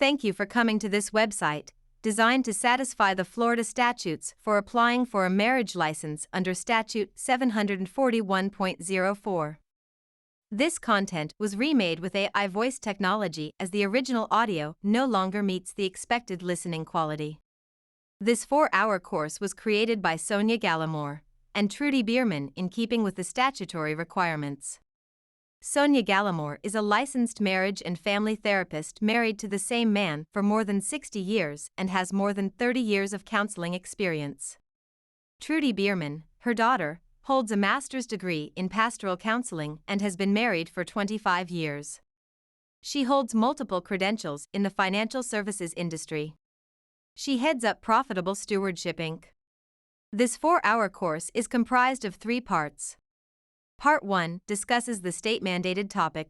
Thank you for coming to this website, designed to satisfy the Florida statutes for applying for a marriage license under Statute 741.04. This content was remade with AI voice technology as the original audio no longer meets the expected listening quality. This 4-hour course was created by Sonia Gallimore and Trudy Bierman in keeping with the statutory requirements. Sonia Gallimore is a licensed marriage and family therapist married to the same man for more than 60 years and has more than 30 years of counseling experience. Trudy Bierman, her daughter, holds a master's degree in pastoral counseling and has been married for 25 years. She holds multiple credentials in the financial services industry. She heads up Profitable Stewardship Inc. This 4-hour course is comprised of 3 parts. Part 1 discusses the state-mandated topic.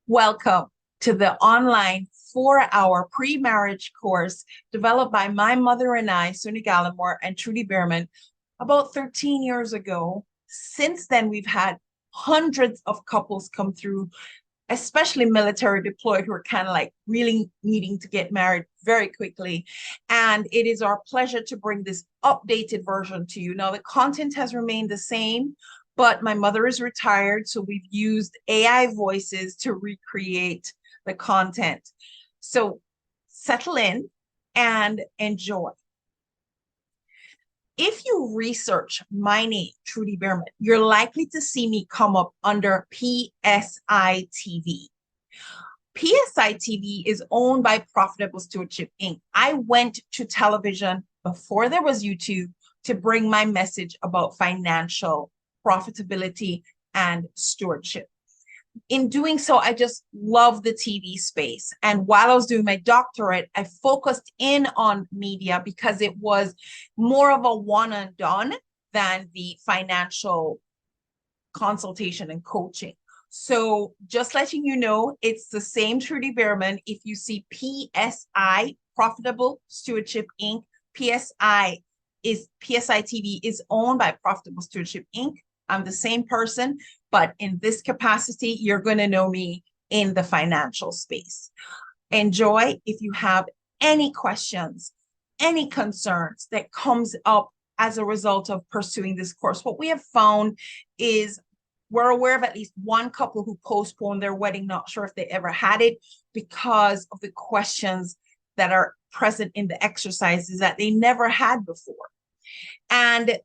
Welcome to the online 4-hour pre-marriage course developed by my mother and I, Sonia Gallimore and Trudy Bierman, about 13 years ago. Since then, we've had hundreds of couples come through, especially military deployed, who are kind of like really needing to get married very quickly. And it is our pleasure to bring this updated version to you. Now, the content has remained the same, but my mother is retired, so we've used AI voices to recreate the content. So settle in and enjoy. If you research my name, Trudy Bierman, you're likely to see me come up under PSI TV. PSI TV is owned by Profitable Stewardship Inc. I went to television before there was YouTube to bring my message about financial profitability and stewardship. In doing so, I just love the TV space. And while I was doing my doctorate, I focused in on media because it was more of a one and done than the financial consultation and coaching. So just letting you know, it's the same Trudy Bierman. If you see PSI, Profitable Stewardship Inc., PSI TV is owned by Profitable Stewardship Inc. I'm the same person, but in this capacity, you're going to know me in the financial space. Enjoy. If you have any questions, any concerns that comes up as a result of pursuing this course, what we have found is we're aware of at least one couple who postponed their wedding, not sure if they ever had it, because of the questions that are present in the exercises that they never had before. And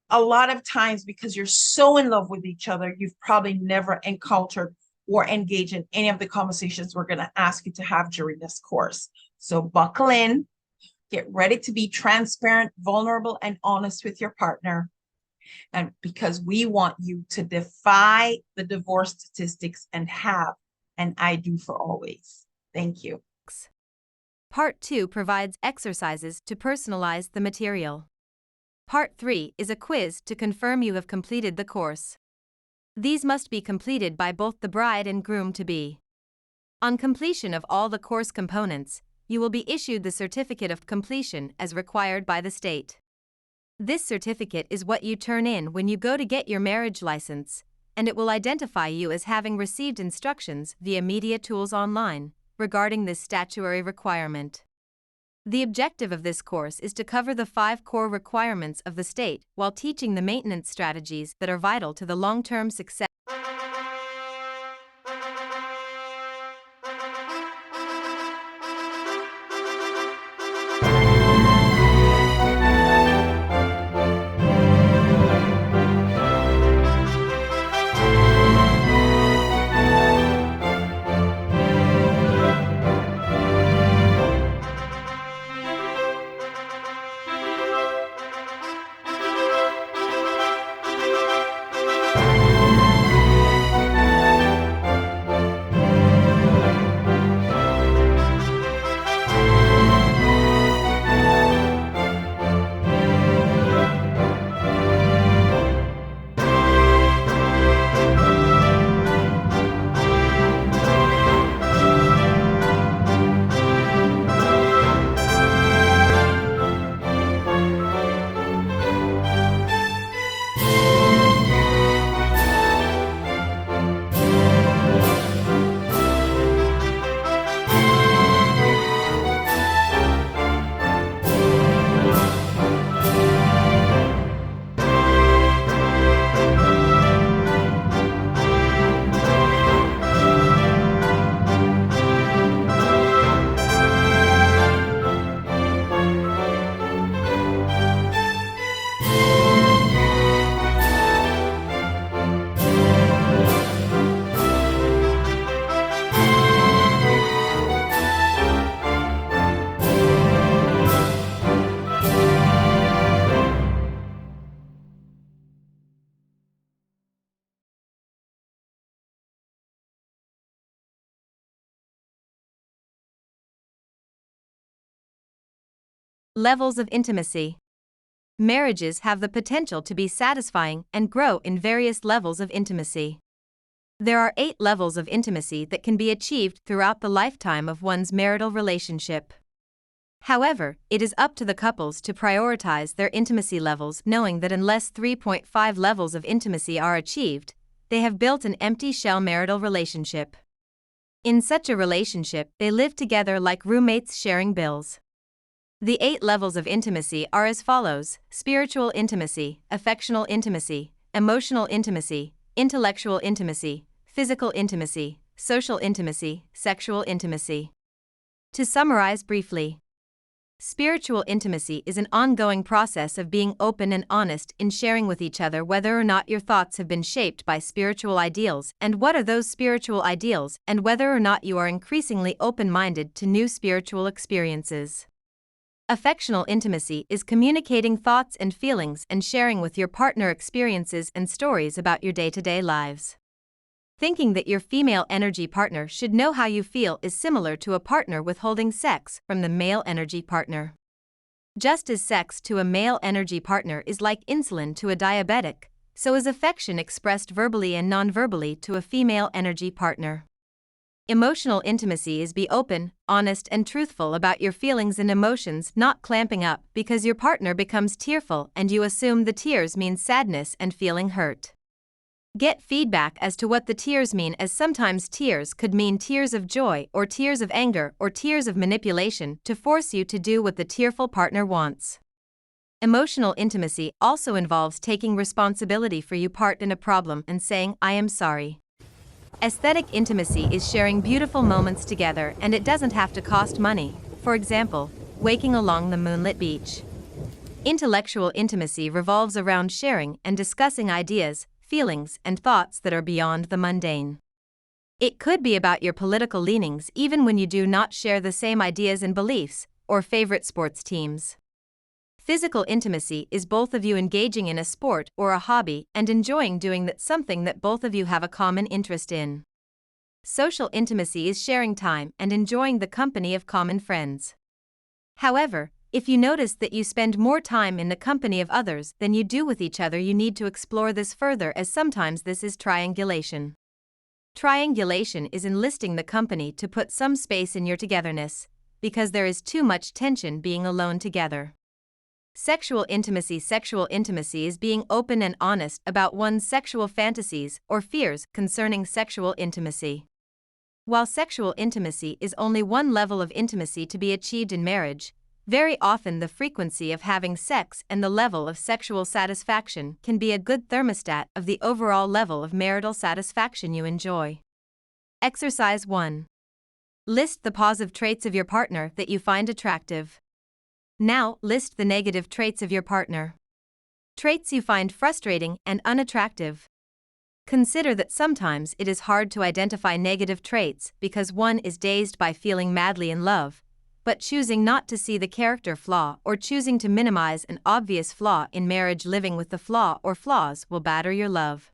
a lot of times, because you're so in love with each other, you've probably never encountered or engaged in any of the conversations we're going to ask you to have during this course. So buckle in, get ready to be transparent, vulnerable, and honest with your partner. And because we want you to defy the divorce statistics and have an I do for always. Thank you. Part 2 provides exercises to personalize the material. Part 3 is a quiz to confirm you have completed the course. These must be completed by both the bride and groom-to-be. On completion of all the course components, you will be issued the certificate of completion as required by the state. This certificate is what you turn in when you go to get your marriage license, and it will identify you as having received instructions via Media Tools Online regarding this statutory requirement. The objective of this course is to cover the 5 core requirements of the state while teaching the maintenance strategies that are vital to the long-term success. Levels of intimacy. Marriages have the potential to be satisfying and grow in various levels of intimacy. There are 8 levels of intimacy that can be achieved throughout the lifetime of one's marital relationship. However, it is up to the couples to prioritize their intimacy levels, knowing that unless 3.5 levels of intimacy are achieved, they have built an empty shell marital relationship. In such a relationship, they live together like roommates sharing bills. The 8 levels of intimacy are as follows: spiritual intimacy, affectional intimacy, emotional intimacy, intellectual intimacy, physical intimacy, social intimacy, sexual intimacy. To summarize briefly, spiritual intimacy is an ongoing process of being open and honest in sharing with each other whether or not your thoughts have been shaped by spiritual ideals and what are those spiritual ideals, and whether or not you are increasingly open-minded to new spiritual experiences. Affectional intimacy is communicating thoughts and feelings and sharing with your partner experiences and stories about your day-to-day lives. Thinking that your female energy partner should know how you feel is similar to a partner withholding sex from the male energy partner. Just as sex to a male energy partner is like insulin to a diabetic, so is affection expressed verbally and non-verbally to a female energy partner. Emotional intimacy is be open, honest, and truthful about your feelings and emotions, not clamping up because your partner becomes tearful and you assume the tears mean sadness and feeling hurt. Get feedback as to what the tears mean, as sometimes tears could mean tears of joy or tears of anger or tears of manipulation to force you to do what the tearful partner wants. Emotional intimacy also involves taking responsibility for your part in a problem and saying, "I am sorry." Aesthetic intimacy is sharing beautiful moments together, and it doesn't have to cost money, for example, waking along the moonlit beach. Intellectual intimacy revolves around sharing and discussing ideas, feelings, and thoughts that are beyond the mundane. It could be about your political leanings even when you do not share the same ideas and beliefs, or favorite sports teams. Physical intimacy is both of you engaging in a sport or a hobby and enjoying doing that, something that both of you have a common interest in. Social intimacy is sharing time and enjoying the company of common friends. However, if you notice that you spend more time in the company of others than you do with each other, you need to explore this further, as sometimes this is triangulation. Triangulation is enlisting the company to put some space in your togetherness, because there is too much tension being alone together. Sexual intimacy is being open and honest about one's sexual fantasies or fears concerning sexual intimacy. While sexual intimacy is only one level of intimacy to be achieved in marriage, very often the frequency of having sex and the level of sexual satisfaction can be a good thermostat of the overall level of marital satisfaction you enjoy. Exercise 1. List the positive traits of your partner that you find attractive. Now, list the negative traits of your partner. Traits you find frustrating and unattractive. Consider that sometimes it is hard to identify negative traits because one is dazed by feeling madly in love, but choosing not to see the character flaw or choosing to minimize an obvious flaw in marriage, living with the flaw or flaws will batter your love.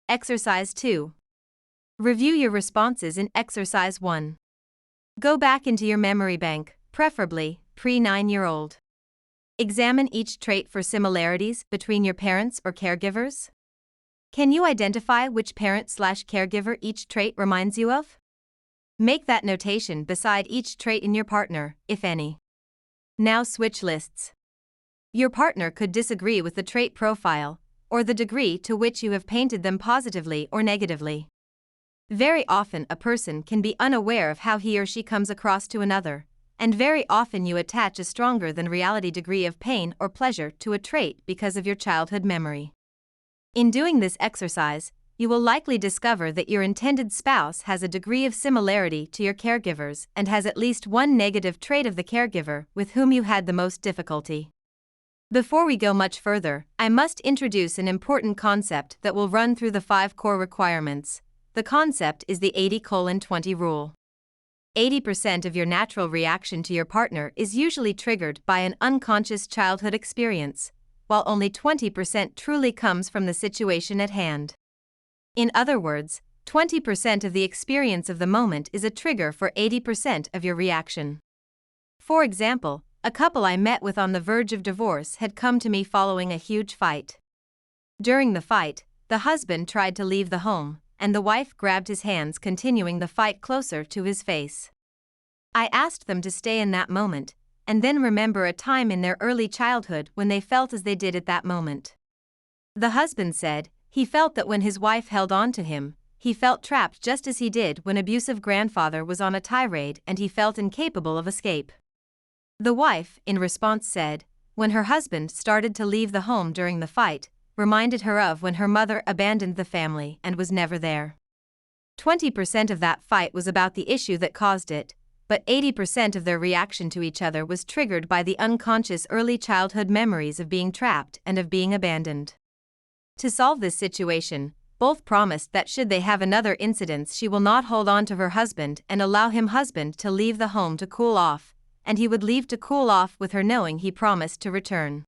Exercise 2. Review your responses in Exercise 1. Go back into your memory bank, preferably pre-9-year-old. Examine each trait for similarities between your parents or caregivers. Can you identify which parent/caregiver each trait reminds you of? Make that notation beside each trait in your partner, if any. Now switch lists. Your partner could disagree with the trait profile, or the degree to which you have painted them positively or negatively. Very often a person can be unaware of how he or she comes across to another, and very often you attach a stronger than reality degree of pain or pleasure to a trait because of your childhood memory. In doing this exercise, you will likely discover that your intended spouse has a degree of similarity to your caregivers and has at least one negative trait of the caregiver with whom you had the most difficulty. Before we go much further, I must introduce an important concept that will run through the 5 core requirements. The concept is the 80:20 rule. 80% of your natural reaction to your partner is usually triggered by an unconscious childhood experience, while only 20% truly comes from the situation at hand. In other words, 20% of the experience of the moment is a trigger for 80% of your reaction. For example, a couple I met with on the verge of divorce had come to me following a huge fight. During the fight, the husband tried to leave the home, and the wife grabbed his hands, continuing the fight closer to his face. I asked them to stay in that moment, and then remember a time in their early childhood when they felt as they did at that moment. The husband said he felt that when his wife held on to him, he felt trapped just as he did when abusive grandfather was on a tirade and he felt incapable of escape. The wife, in response, said, when her husband started to leave the home during the fight, reminded her of when her mother abandoned the family and was never there. 20% of that fight was about the issue that caused it, but 80% of their reaction to each other was triggered by the unconscious early childhood memories of being trapped and of being abandoned. To solve this situation, both promised that should they have another incident, she will not hold on to her husband and allow him husband to leave the home to cool off, and he would leave to cool off with her knowing he promised to return.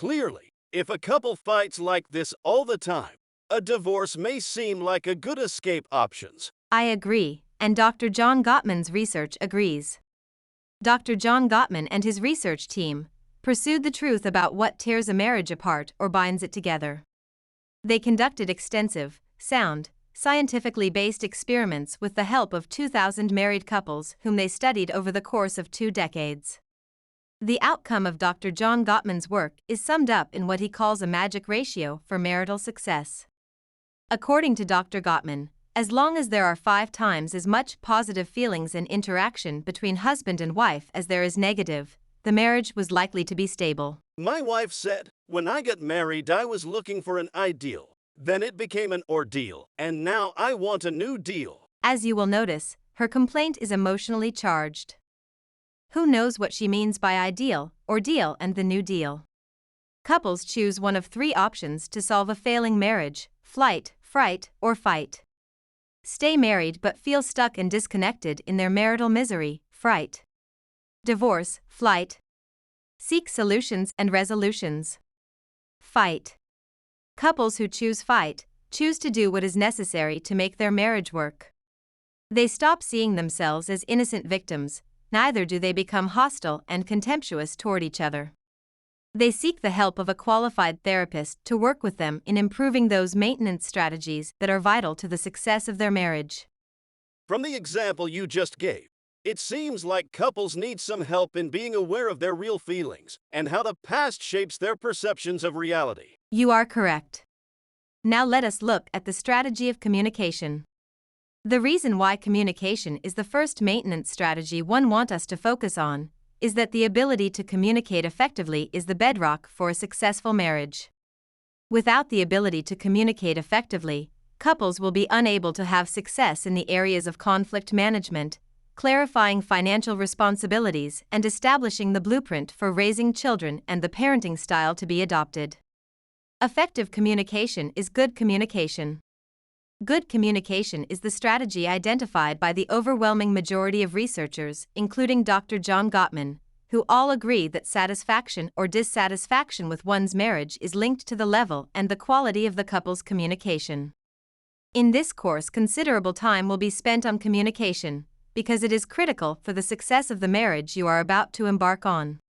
Clearly, if a couple fights like this all the time, a divorce may seem like a good escape options. I agree, and Dr. John Gottman's research agrees. Dr. John Gottman and his research team pursued the truth about what tears a marriage apart or binds it together. They conducted extensive, sound, scientifically based experiments with the help of 2,000 married couples whom they studied over the course of 2 decades. The outcome of Dr. John Gottman's work is summed up in what he calls a magic ratio for marital success. According to Dr. Gottman, as long as there are 5 times as much positive feelings and interaction between husband and wife as there is negative, the marriage was likely to be stable. My wife said, when I got married, I was looking for an ideal. Then it became an ordeal, and now I want a new deal. As you will notice, her complaint is emotionally charged. Who knows what she means by ideal, ordeal, and the new deal? Couples choose one of 3 options to solve a failing marriage: flight, fright, or fight. Stay married but feel stuck and disconnected in their marital misery: fright. Divorce, flight. Seek solutions and resolutions: fight. Couples who choose fight choose to do what is necessary to make their marriage work. They stop seeing themselves as innocent victims, neither do they become hostile and contemptuous toward each other. They seek the help of a qualified therapist to work with them in improving those maintenance strategies that are vital to the success of their marriage. From the example you just gave, it seems like couples need some help in being aware of their real feelings and how the past shapes their perceptions of reality. You are correct. Now let us look at the strategy of communication. The reason why communication is the first maintenance strategy one wants us to focus on is that the ability to communicate effectively is the bedrock for a successful marriage. Without the ability to communicate effectively, couples will be unable to have success in the areas of conflict management, clarifying financial responsibilities, and establishing the blueprint for raising children and the parenting style to be adopted. Effective communication is good communication. Good communication is the strategy identified by the overwhelming majority of researchers, including Dr. John Gottman, who all agree that satisfaction or dissatisfaction with one's marriage is linked to the level and the quality of the couple's communication. In this course, considerable time will be spent on communication, because it is critical for the success of the marriage you are about to embark on.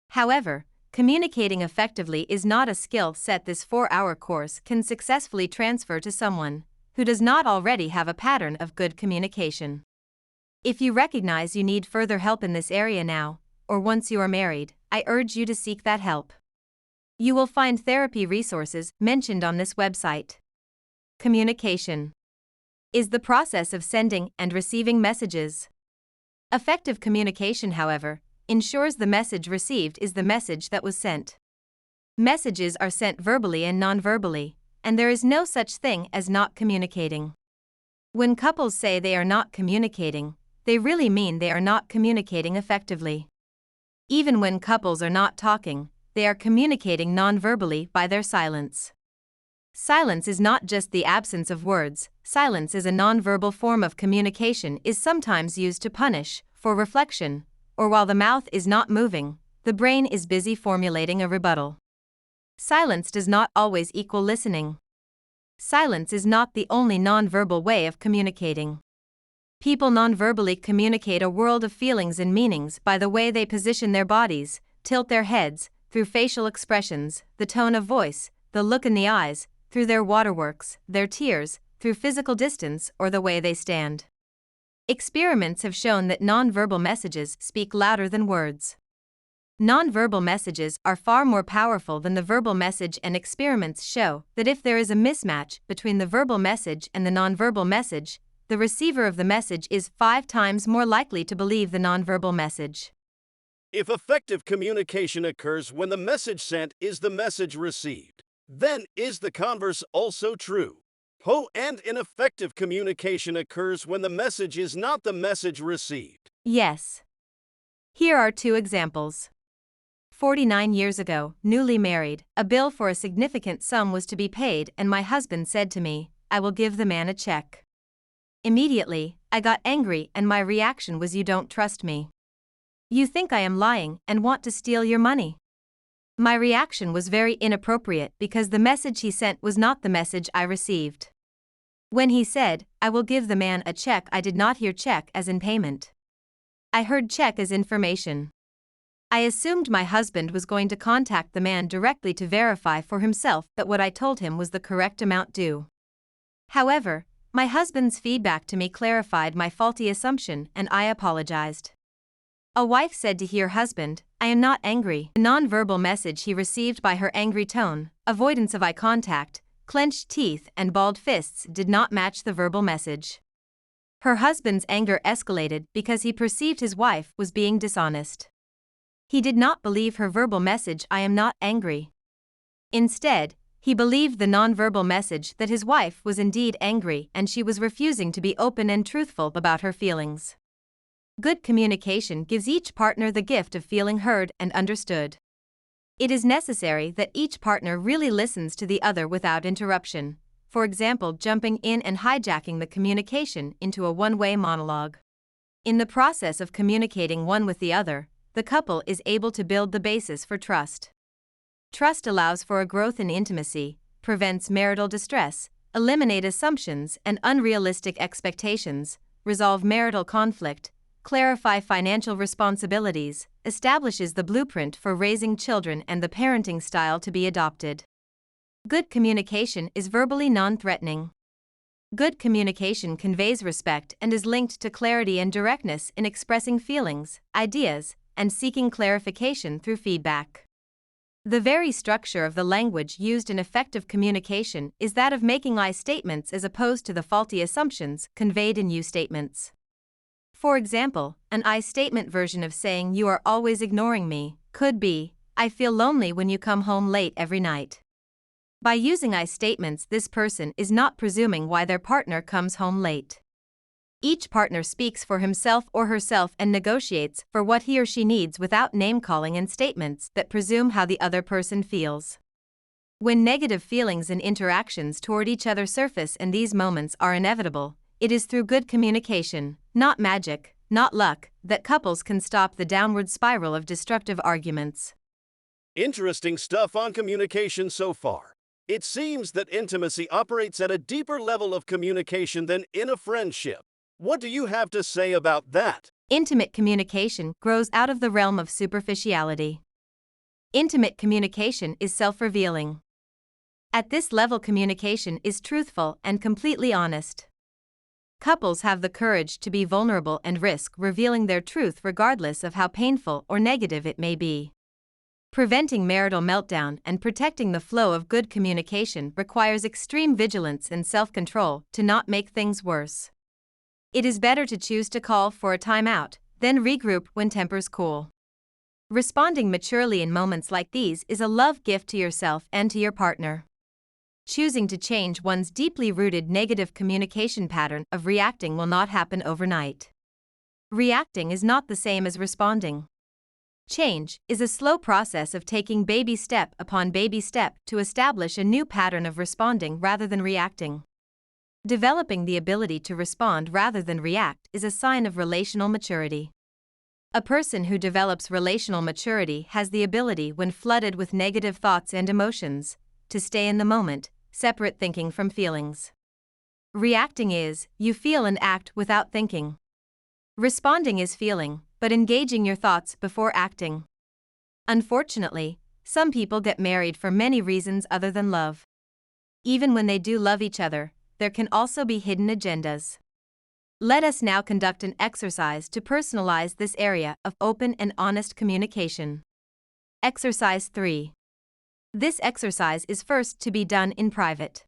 However, communicating effectively is not a skill set this 4-hour course can successfully transfer to someone who does not already have a pattern of good communication. If you recognize you need further help in this area now, or once you are married, I urge you to seek that help. You will find therapy resources mentioned on this website. Communication is the process of sending and receiving messages. Effective communication, however, ensures the message received is the message that was sent. Messages are sent verbally and non-verbally, and there is no such thing as not communicating. When couples say they are not communicating, they really mean they are not communicating effectively. Even when couples are not talking, they are communicating non-verbally by their silence. Silence is not just the absence of words. Silence is a non-verbal form of communication, is sometimes used to punish, for reflection, or while the mouth is not moving, the brain is busy formulating a rebuttal. Silence does not always equal listening. Silence is not the only non-verbal way of communicating. People non-verbally communicate a world of feelings and meanings by the way they position their bodies, tilt their heads, through facial expressions, the tone of voice, the look in the eyes, through their waterworks, their tears, through physical distance, or the way they stand. Experiments have shown that non-verbal messages speak louder than words. Non-verbal messages are far more powerful than the verbal message, and experiments show that if there is a mismatch between the verbal message and the non-verbal message, the receiver of the message is 5 times more likely to believe the non-verbal message. If effective communication occurs when the message sent is the message received, then is the converse also true? And ineffective communication occurs when the message is not the message received. Yes. Here are 2 examples. 49 years ago, newly married, a bill for a significant sum was to be paid, and my husband said to me, "I will give the man a check." Immediately, I got angry, and my reaction was, "You don't trust me. You think I am lying and want to steal your money." My reaction was very inappropriate because the message he sent was not the message I received. When he said, "I will give the man a check," I did not hear check as in payment. I heard check as information. I assumed my husband was going to contact the man directly to verify for himself that what I told him was the correct amount due. However, my husband's feedback to me clarified my faulty assumption and I apologized. A wife said to her husband, "I am not angry." The nonverbal message he received by her angry tone, avoidance of eye contact, clenched teeth and balled fists did not match the verbal message. Her husband's anger escalated because he perceived his wife was being dishonest. He did not believe her verbal message, "I am not angry." Instead, he believed the nonverbal message that his wife was indeed angry and she was refusing to be open and truthful about her feelings. Good communication gives each partner the gift of feeling heard and understood. It is necessary that each partner really listens to the other without interruption, for example, jumping in and hijacking the communication into a one-way monologue. In the process of communicating one with the other, the couple is able to build the basis for trust. Trust allows for a growth in intimacy, prevents marital distress, eliminate assumptions and unrealistic expectations, resolve marital conflict, clarify financial responsibilities, establishes the blueprint for raising children and the parenting style to be adopted. Good communication is verbally non-threatening. Good communication conveys respect and is linked to clarity and directness in expressing feelings, ideas, and seeking clarification through feedback. The very structure of the language used in effective communication is that of making I statements as opposed to the faulty assumptions conveyed in you statements. For example, an I statement version of saying "you are always ignoring me" could be, "I feel lonely when you come home late every night." By using I statements, this person is not presuming why their partner comes home late. Each partner speaks for himself or herself and negotiates for what he or she needs without name-calling and statements that presume how the other person feels. When negative feelings and interactions toward each other surface, and these moments are inevitable, it is through good communication, not magic, not luck, that couples can stop the downward spiral of destructive arguments. Interesting stuff on communication so far. It seems that intimacy operates at a deeper level of communication than in a friendship. What do you have to say about that? Intimate communication grows out of the realm of superficiality. Intimate communication is self-revealing. At this level, communication is truthful and completely honest. Couples have the courage to be vulnerable and risk revealing their truth regardless of how painful or negative it may be. Preventing marital meltdown and protecting the flow of good communication requires extreme vigilance and self-control to not make things worse. It is better to choose to call for a timeout, then regroup when tempers cool. Responding maturely in moments like these is a love gift to yourself and to your partner. Choosing to change one's deeply rooted negative communication pattern of reacting will not happen overnight. Reacting is not the same as responding. Change is a slow process of taking baby step upon baby step to establish a new pattern of responding rather than reacting. Developing the ability to respond rather than react is a sign of relational maturity. A person who develops relational maturity has the ability, when flooded with negative thoughts and emotions, to stay in the moment, separate thinking from feelings. Reacting is, you feel and act without thinking. Responding is feeling, but engaging your thoughts before acting. Unfortunately, some people get married for many reasons other than love. Even when they do love each other, there can also be hidden agendas. Let us now conduct an exercise to personalize this area of open and honest communication. Exercise 3. This exercise is first to be done in private.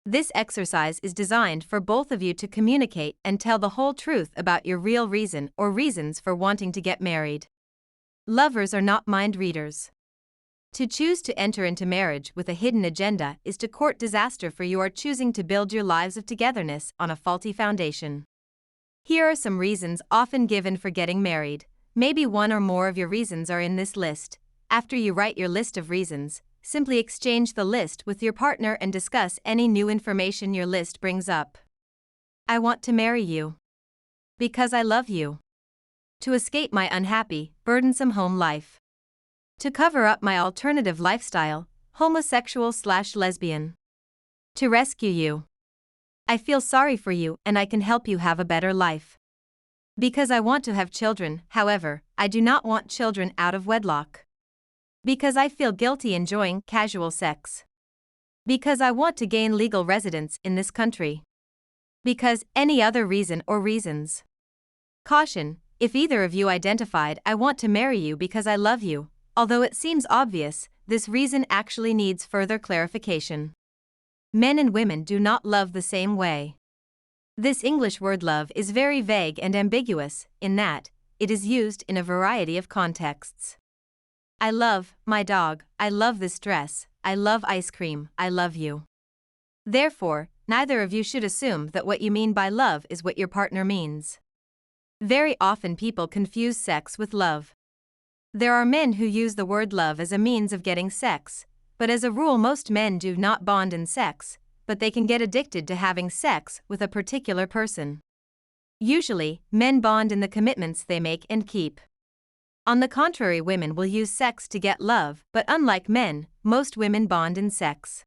This exercise is designed for both of you to communicate and tell the whole truth about your real reason or reasons for wanting to get married. Lovers are not mind readers. To choose to enter into marriage with a hidden agenda is to court disaster, for you are choosing to build your lives of togetherness on a faulty foundation. Here are some reasons often given for getting married. Maybe one or more of your reasons are in this list. After you write your list of reasons, simply exchange the list with your partner and discuss any new information your list brings up. I want to marry you. Because I love you. To escape my unhappy, burdensome home life. To cover up my alternative lifestyle, homosexual/lesbian. To rescue you. I feel sorry for you and I can help you have a better life. Because I want to have children, however, I do not want children out of wedlock. Because I feel guilty enjoying casual sex. Because I want to gain legal residence in this country. Because any other reason or reasons. Caution, if either of you identified I want to marry you because I love you, although it seems obvious, this reason actually needs further clarification. Men and women do not love the same way. This English word love is very vague and ambiguous, in that it is used in a variety of contexts. I love my dog, I love this dress, I love ice cream, I love you. Therefore, neither of you should assume that what you mean by love is what your partner means. Very often people confuse sex with love. There are men who use the word love as a means of getting sex, but as a rule most men do not bond in sex, but they can get addicted to having sex with a particular person. Usually, men bond in the commitments they make and keep. On the contrary, women will use sex to get love, but unlike men, most women bond in sex.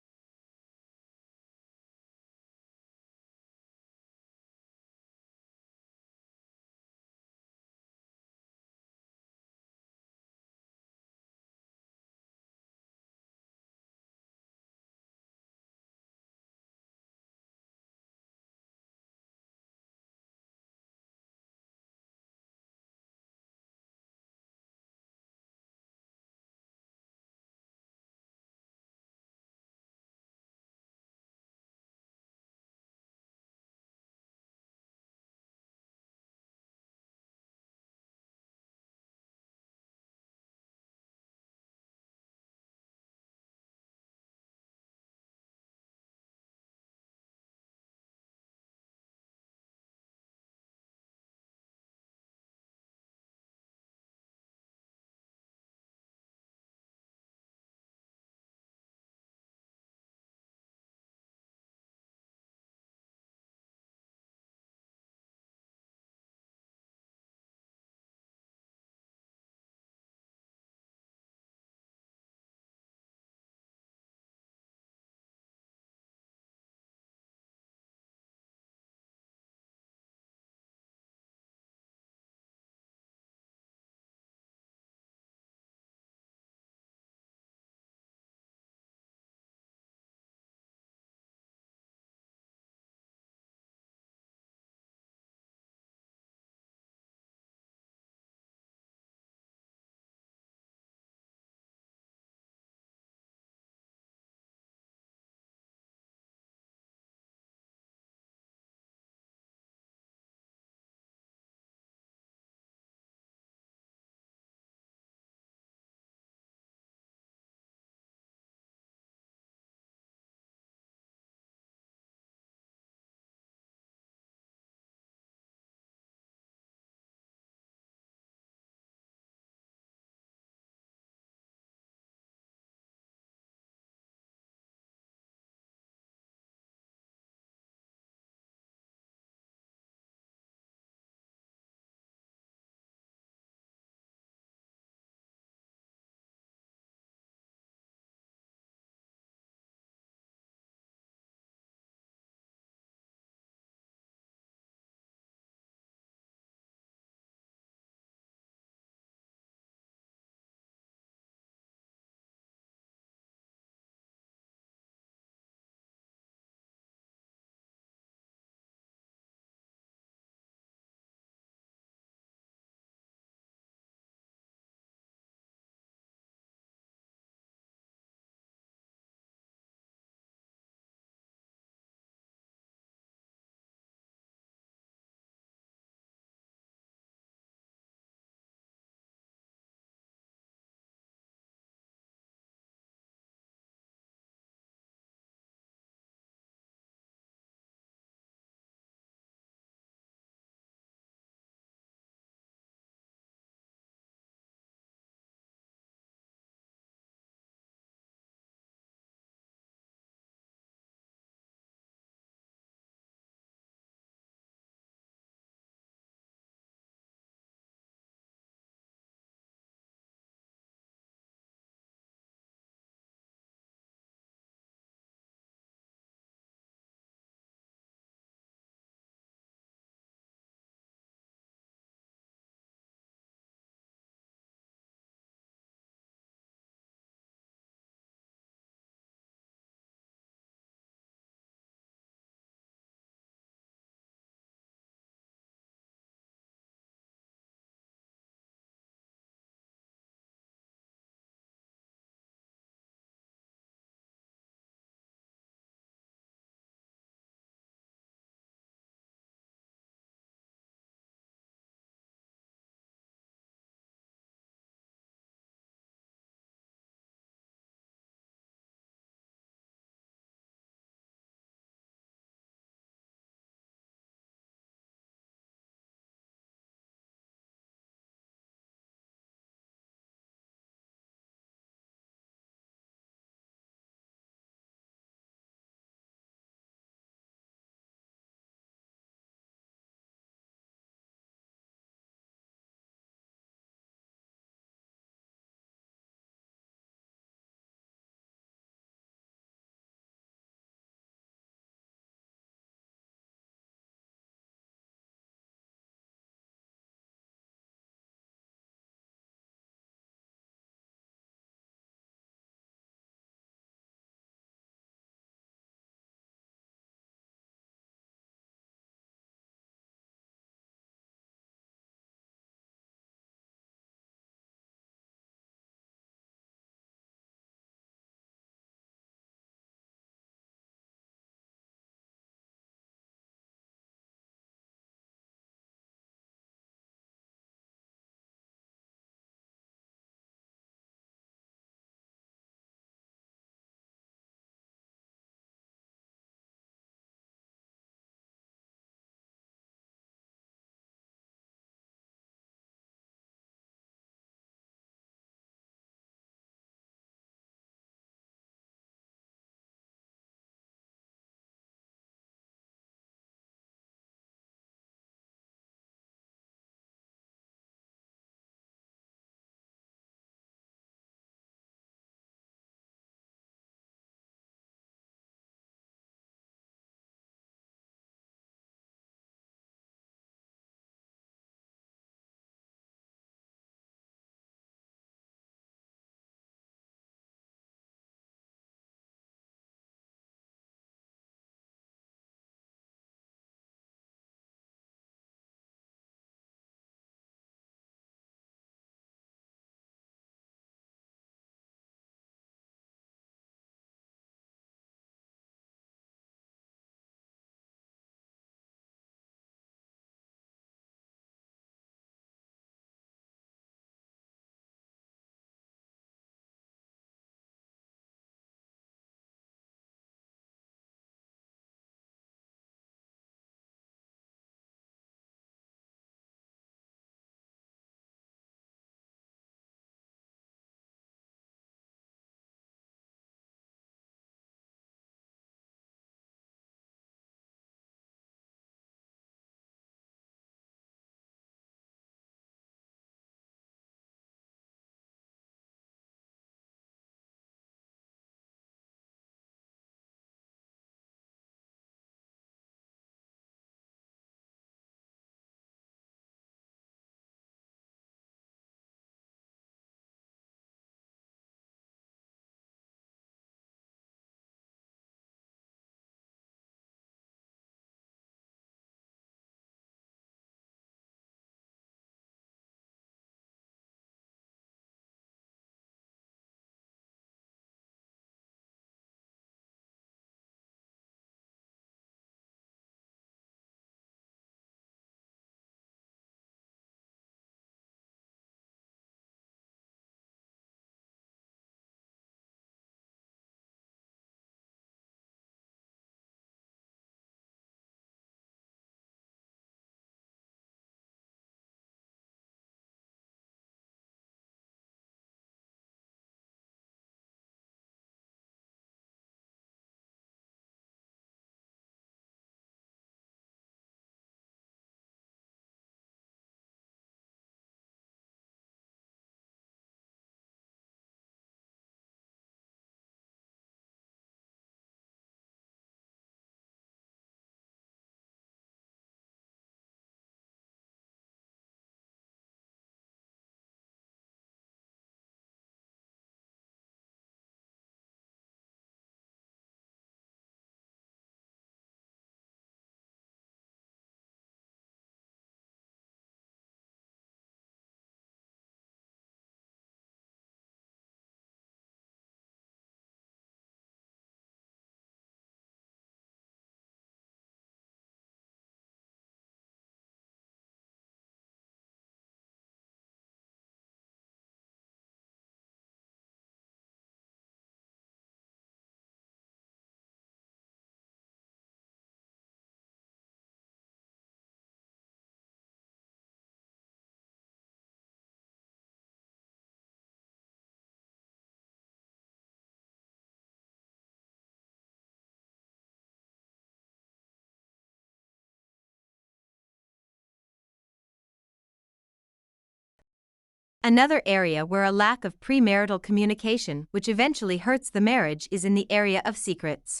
Another area where a lack of premarital communication which eventually hurts the marriage is in the area of secrets.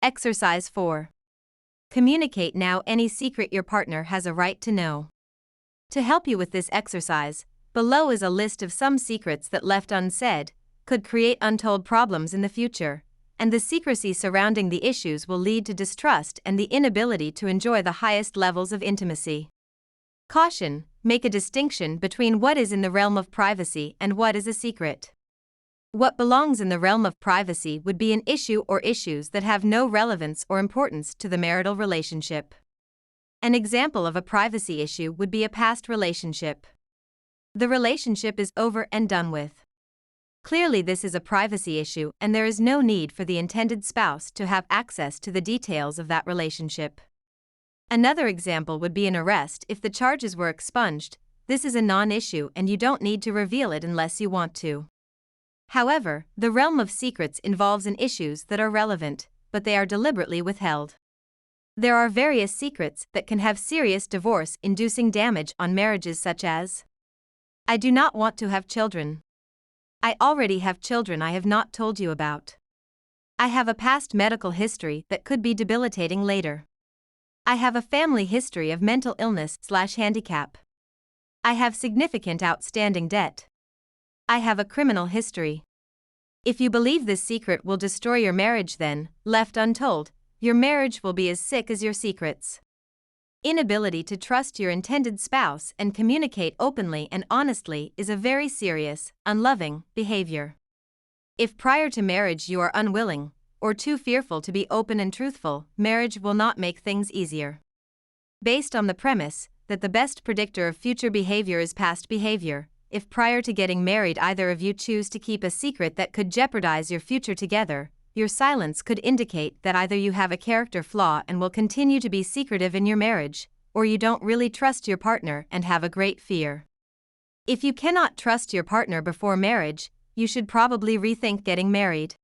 Exercise 4. Communicate now any secret your partner has a right to know. To help you with this exercise, below is a list of some secrets that left unsaid could create untold problems in the future, and the secrecy surrounding the issues will lead to distrust and the inability to enjoy the highest levels of intimacy. Caution: make a distinction between what is in the realm of privacy and what is a secret. What belongs in the realm of privacy would be an issue or issues that have no relevance or importance to the marital relationship. An example of a privacy issue would be a past relationship. The relationship is over and done with. Clearly, this is a privacy issue, and there is no need for the intended spouse to have access to the details of that relationship. Another example would be an arrest if the charges were expunged. This is a non-issue and you don't need to reveal it unless you want to. However, the realm of secrets involves in issues that are relevant, but they are deliberately withheld. There are various secrets that can have serious divorce-inducing damage on marriages, such as: I do not want to have children. I already have children I have not told you about. I have a past medical history that could be debilitating later. I have a family history of mental illness/handicap. I have significant outstanding debt. I have a criminal history. If you believe this secret will destroy your marriage, then, left untold, your marriage will be as sick as your secrets. Inability to trust your intended spouse and communicate openly and honestly is a very serious, unloving behavior. If prior to marriage you are unwilling, or too fearful to be open and truthful, marriage will not make things easier. Based on the premise that the best predictor of future behavior is past behavior, if prior to getting married either of you choose to keep a secret that could jeopardize your future together, your silence could indicate that either you have a character flaw and will continue to be secretive in your marriage, or you don't really trust your partner and have a great fear. If you cannot trust your partner before marriage, you should probably rethink getting married.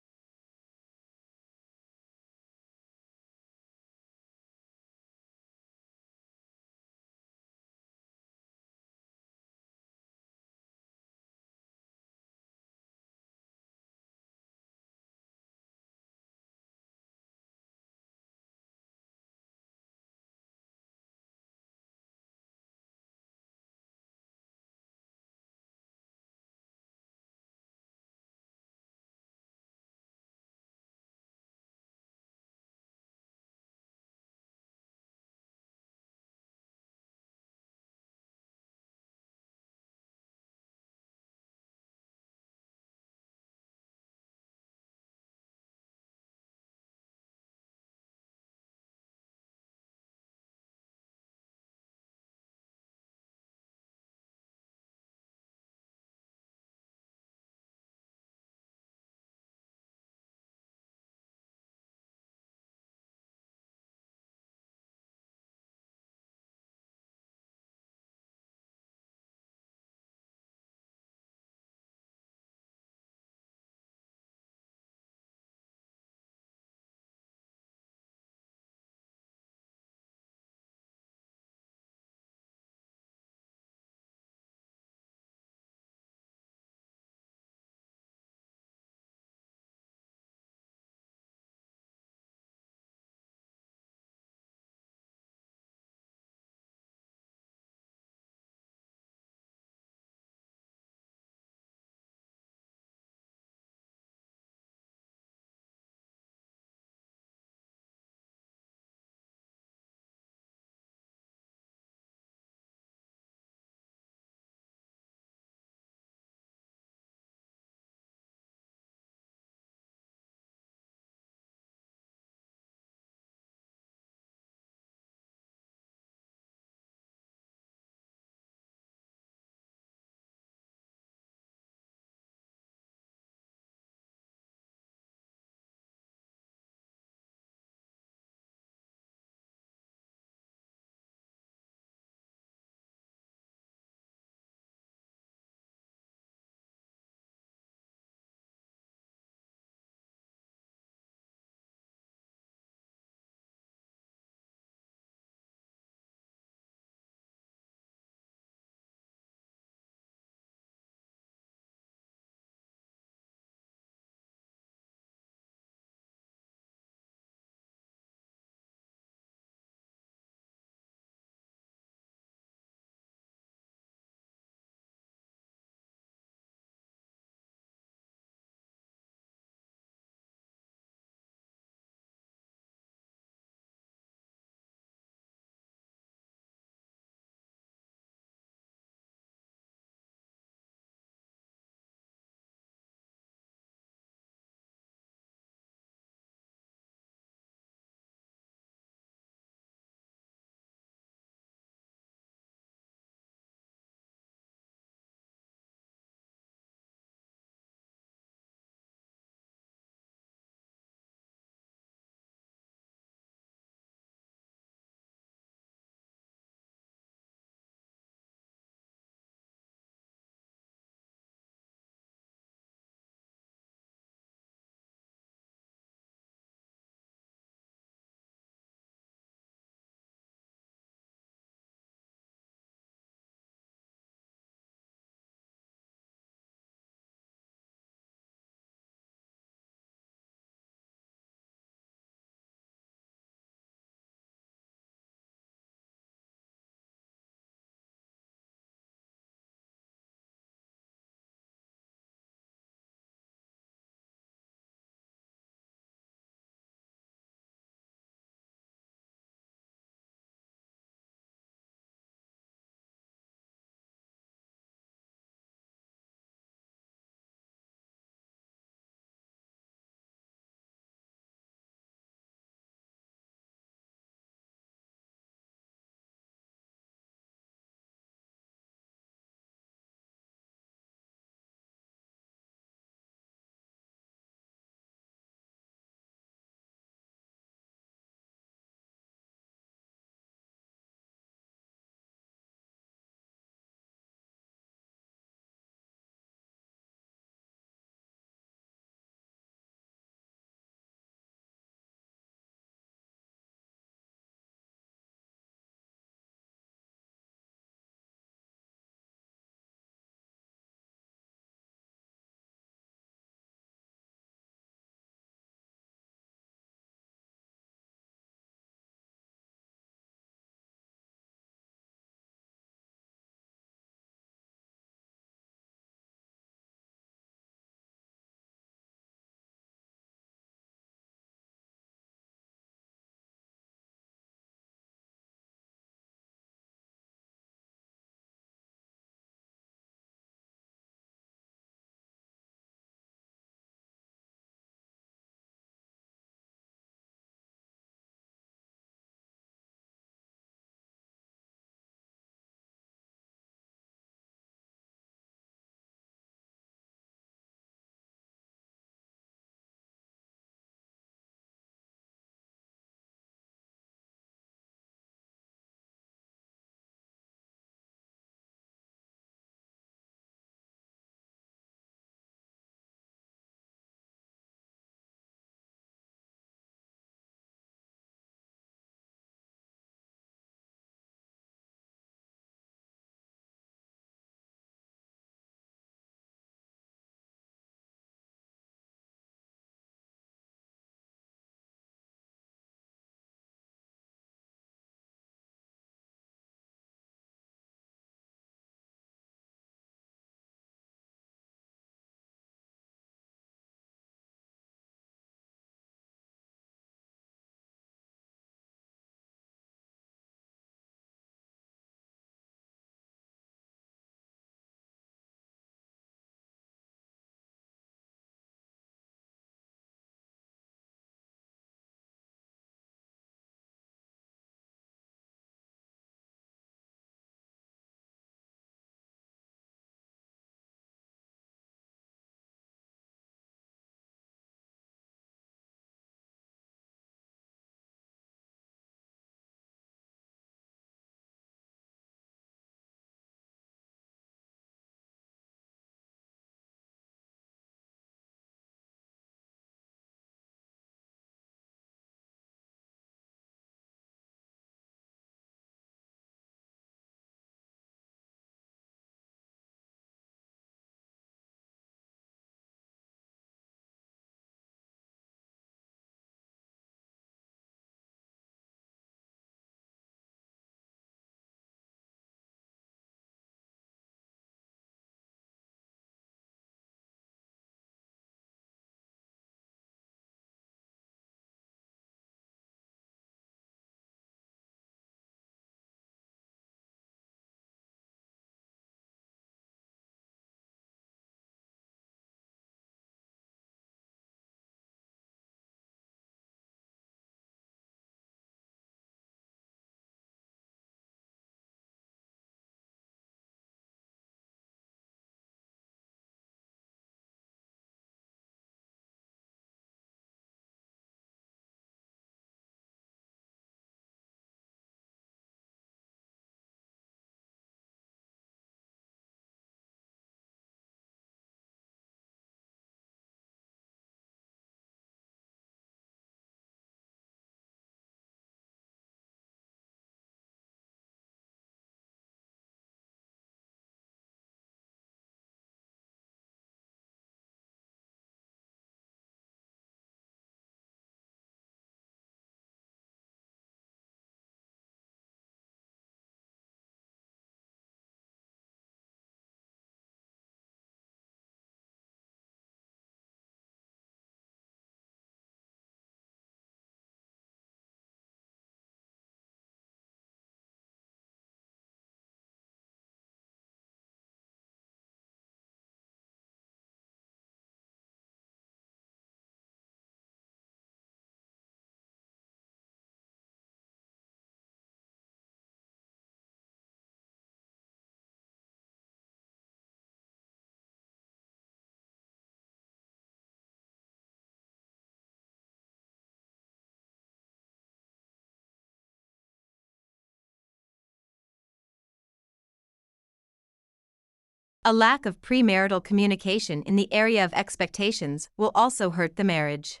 A lack of premarital communication in the area of expectations will also hurt the marriage.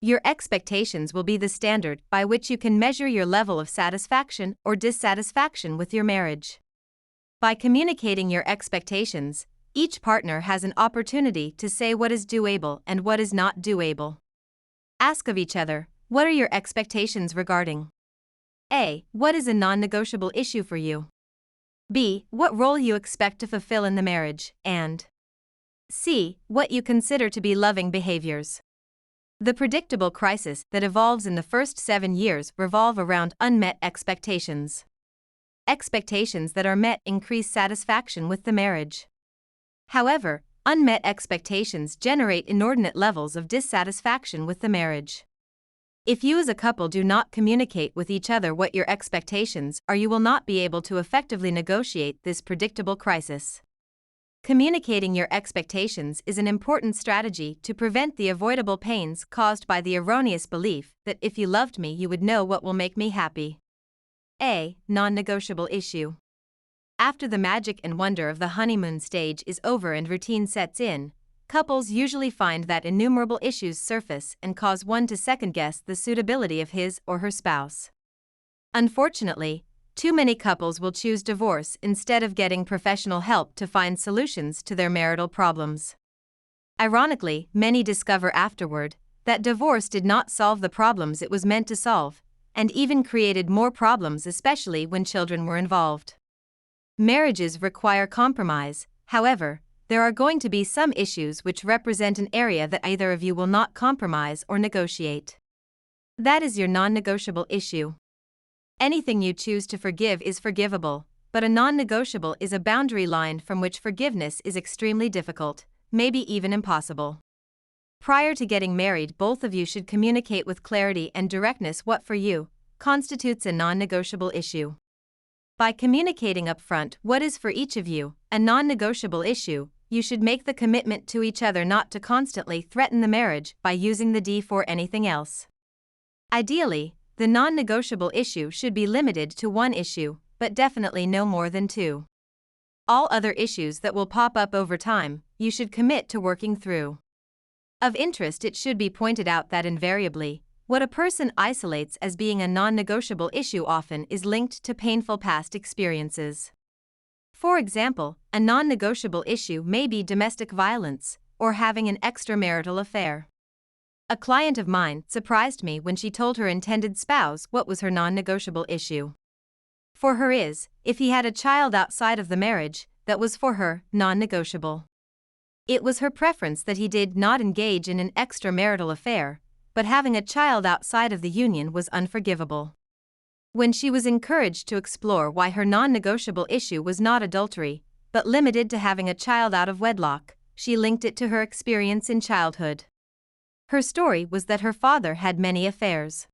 Your expectations will be the standard by which you can measure your level of satisfaction or dissatisfaction with your marriage. By communicating your expectations, each partner has an opportunity to say what is doable and what is not doable. Ask of each other, what are your expectations regarding? A. What is a non-negotiable issue for you? B. What role you expect to fulfill in the marriage, and C. What you consider to be loving behaviors. The predictable crisis that evolves in the first 7 years revolve around unmet expectations. Expectations that are met increase satisfaction with the marriage. However, unmet expectations generate inordinate levels of dissatisfaction with the marriage. If you as a couple do not communicate with each other what your expectations are, you will not be able to effectively negotiate this predictable crisis. Communicating your expectations is an important strategy to prevent the avoidable pains caused by the erroneous belief that if you loved me, you would know what will make me happy. A. Non-negotiable issue. After the magic and wonder of the honeymoon stage is over and routine sets in, couples usually find that innumerable issues surface and cause one to second-guess the suitability of his or her spouse. Unfortunately, too many couples will choose divorce instead of getting professional help to find solutions to their marital problems. Ironically, many discover afterward that divorce did not solve the problems it was meant to solve, and even created more problems, especially when children were involved. Marriages require compromise. However, there are going to be some issues which represent an area that either of you will not compromise or negotiate. That is your non-negotiable issue. Anything you choose to forgive is forgivable, but a non-negotiable is a boundary line from which forgiveness is extremely difficult, maybe even impossible. Prior to getting married, both of you should communicate with clarity and directness what for you constitutes a non-negotiable issue. By communicating upfront what is for each of you a non-negotiable issue, you should make the commitment to each other not to constantly threaten the marriage by using the D for anything else. Ideally, the non-negotiable issue should be limited to one issue, but definitely no more than 2. All other issues that will pop up over time, you should commit to working through. Of interest, it should be pointed out that invariably, what a person isolates as being a non-negotiable issue often is linked to painful past experiences. For example, a non-negotiable issue may be domestic violence or having an extramarital affair. A client of mine surprised me when she told her intended spouse what was her non-negotiable issue. For her is, if he had a child outside of the marriage, that was for her non-negotiable. It was her preference that he did not engage in an extramarital affair, but having a child outside of the union was unforgivable. When she was encouraged to explore why her non-negotiable issue was not adultery, but limited to having a child out of wedlock, she linked it to her experience in childhood. Her story was that her father had many affairs.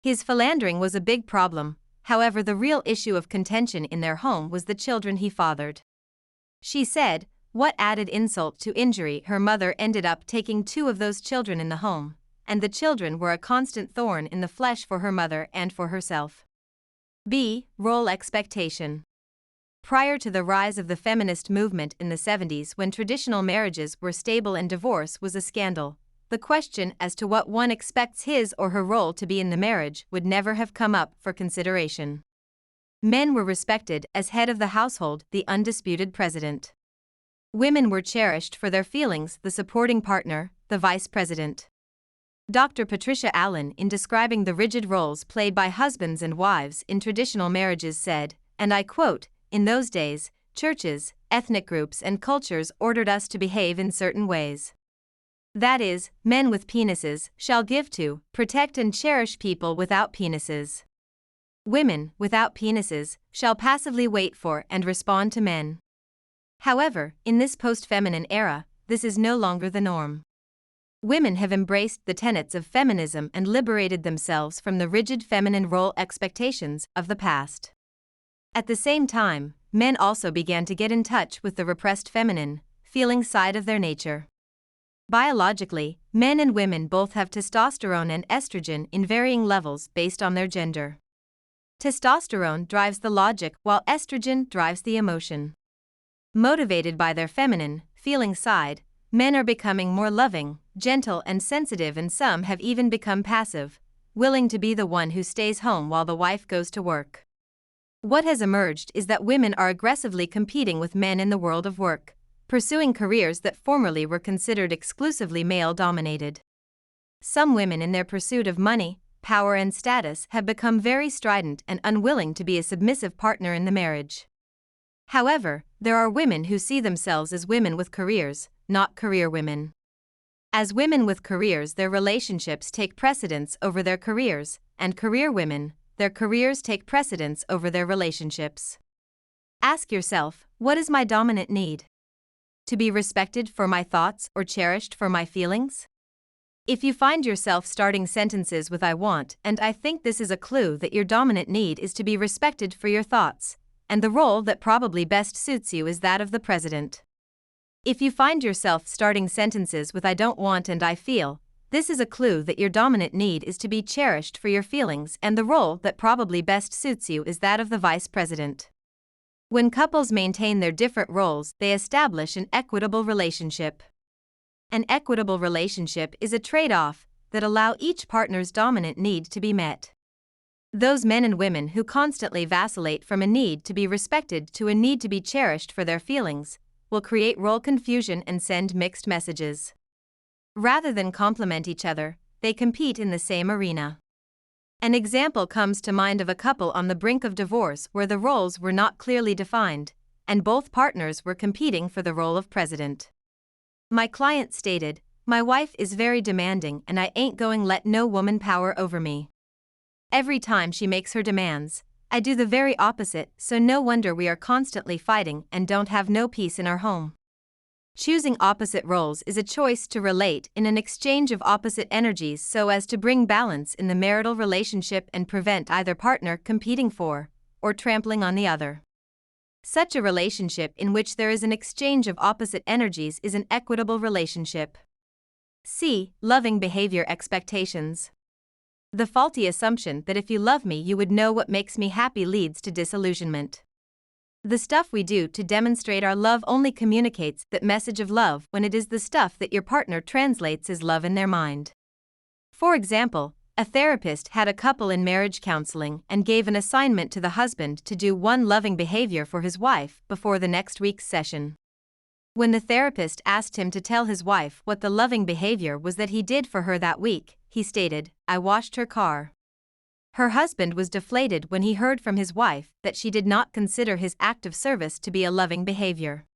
His philandering was a big problem, however, the real issue of contention in their home was the children he fathered. She said, what added insult to injury, her mother ended up taking 2 of those children in the home, and the children were a constant thorn in the flesh for her mother and for herself. B. Role expectation. Prior to the rise of the feminist movement in the 70s, when traditional marriages were stable and divorce was a scandal, the question as to what one expects his or her role to be in the marriage would never have come up for consideration. Men were respected as head of the household, the undisputed president. Women were cherished for their feelings, the supporting partner, the vice president. Dr. Patricia Allen, in describing the rigid roles played by husbands and wives in traditional marriages, said, and I quote, "In those days, churches, ethnic groups, and cultures ordered us to behave in certain ways. That is, men with penises shall give to, protect, and cherish people without penises. Women, without penises, shall passively wait for and respond to men." However, in this post-feminine era, this is no longer the norm. Women have embraced the tenets of feminism and liberated themselves from the rigid feminine role expectations of the past. At the same time, men also began to get in touch with the repressed feminine, feeling side of their nature. Biologically, men and women both have testosterone and estrogen in varying levels based on their gender. Testosterone drives the logic while estrogen drives the emotion. Motivated by their feminine, feeling side, men are becoming more loving, gentle, and sensitive, and some have even become passive, willing to be the one who stays home while the wife goes to work. What has emerged is that women are aggressively competing with men in the world of work, pursuing careers that formerly were considered exclusively male-dominated. Some women, in their pursuit of money, power, and status, have become very strident and unwilling to be a submissive partner in the marriage. However, there are women who see themselves as women with careers, not career women. As women with careers, their relationships take precedence over their careers, and career women, their careers take precedence over their relationships. Ask yourself, what is my dominant need? To be respected for my thoughts or cherished for my feelings? If you find yourself starting sentences with I want and I think, this is a clue that your dominant need is to be respected for your thoughts, and the role that probably best suits you is that of the president. If you find yourself starting sentences with I don't want and I feel, this is a clue that your dominant need is to be cherished for your feelings, and the role that probably best suits you is that of the vice president. When couples maintain their different roles, they establish an equitable relationship. An equitable relationship is a trade-off that allow each partner's dominant need to be met. Those men and women who constantly vacillate from a need to be respected to a need to be cherished for their feelings will create role confusion and send mixed messages. Rather than complement each other, they compete in the same arena. An example comes to mind of a couple on the brink of divorce where the roles were not clearly defined, and both partners were competing for the role of president. My client stated, "My wife is very demanding and I ain't going let no woman power over me. Every time she makes her demands, I do the very opposite, so no wonder we are constantly fighting and don't have no peace in our home." Choosing opposite roles is a choice to relate in an exchange of opposite energies so as to bring balance in the marital relationship and prevent either partner competing for or trampling on the other. Such a relationship in which there is an exchange of opposite energies is an equitable relationship. C. Loving behavior expectations. The faulty assumption that if you love me you would know what makes me happy leads to disillusionment. The stuff we do to demonstrate our love only communicates that message of love when it is the stuff that your partner translates as love in their mind. For example, a therapist had a couple in marriage counseling and gave an assignment to the husband to do one loving behavior for his wife before the next week's session. When the therapist asked him to tell his wife what the loving behavior was that he did for her that week, he stated, "I washed her car." Her husband was deflated when he heard from his wife that she did not consider his act of service to be a loving behavior.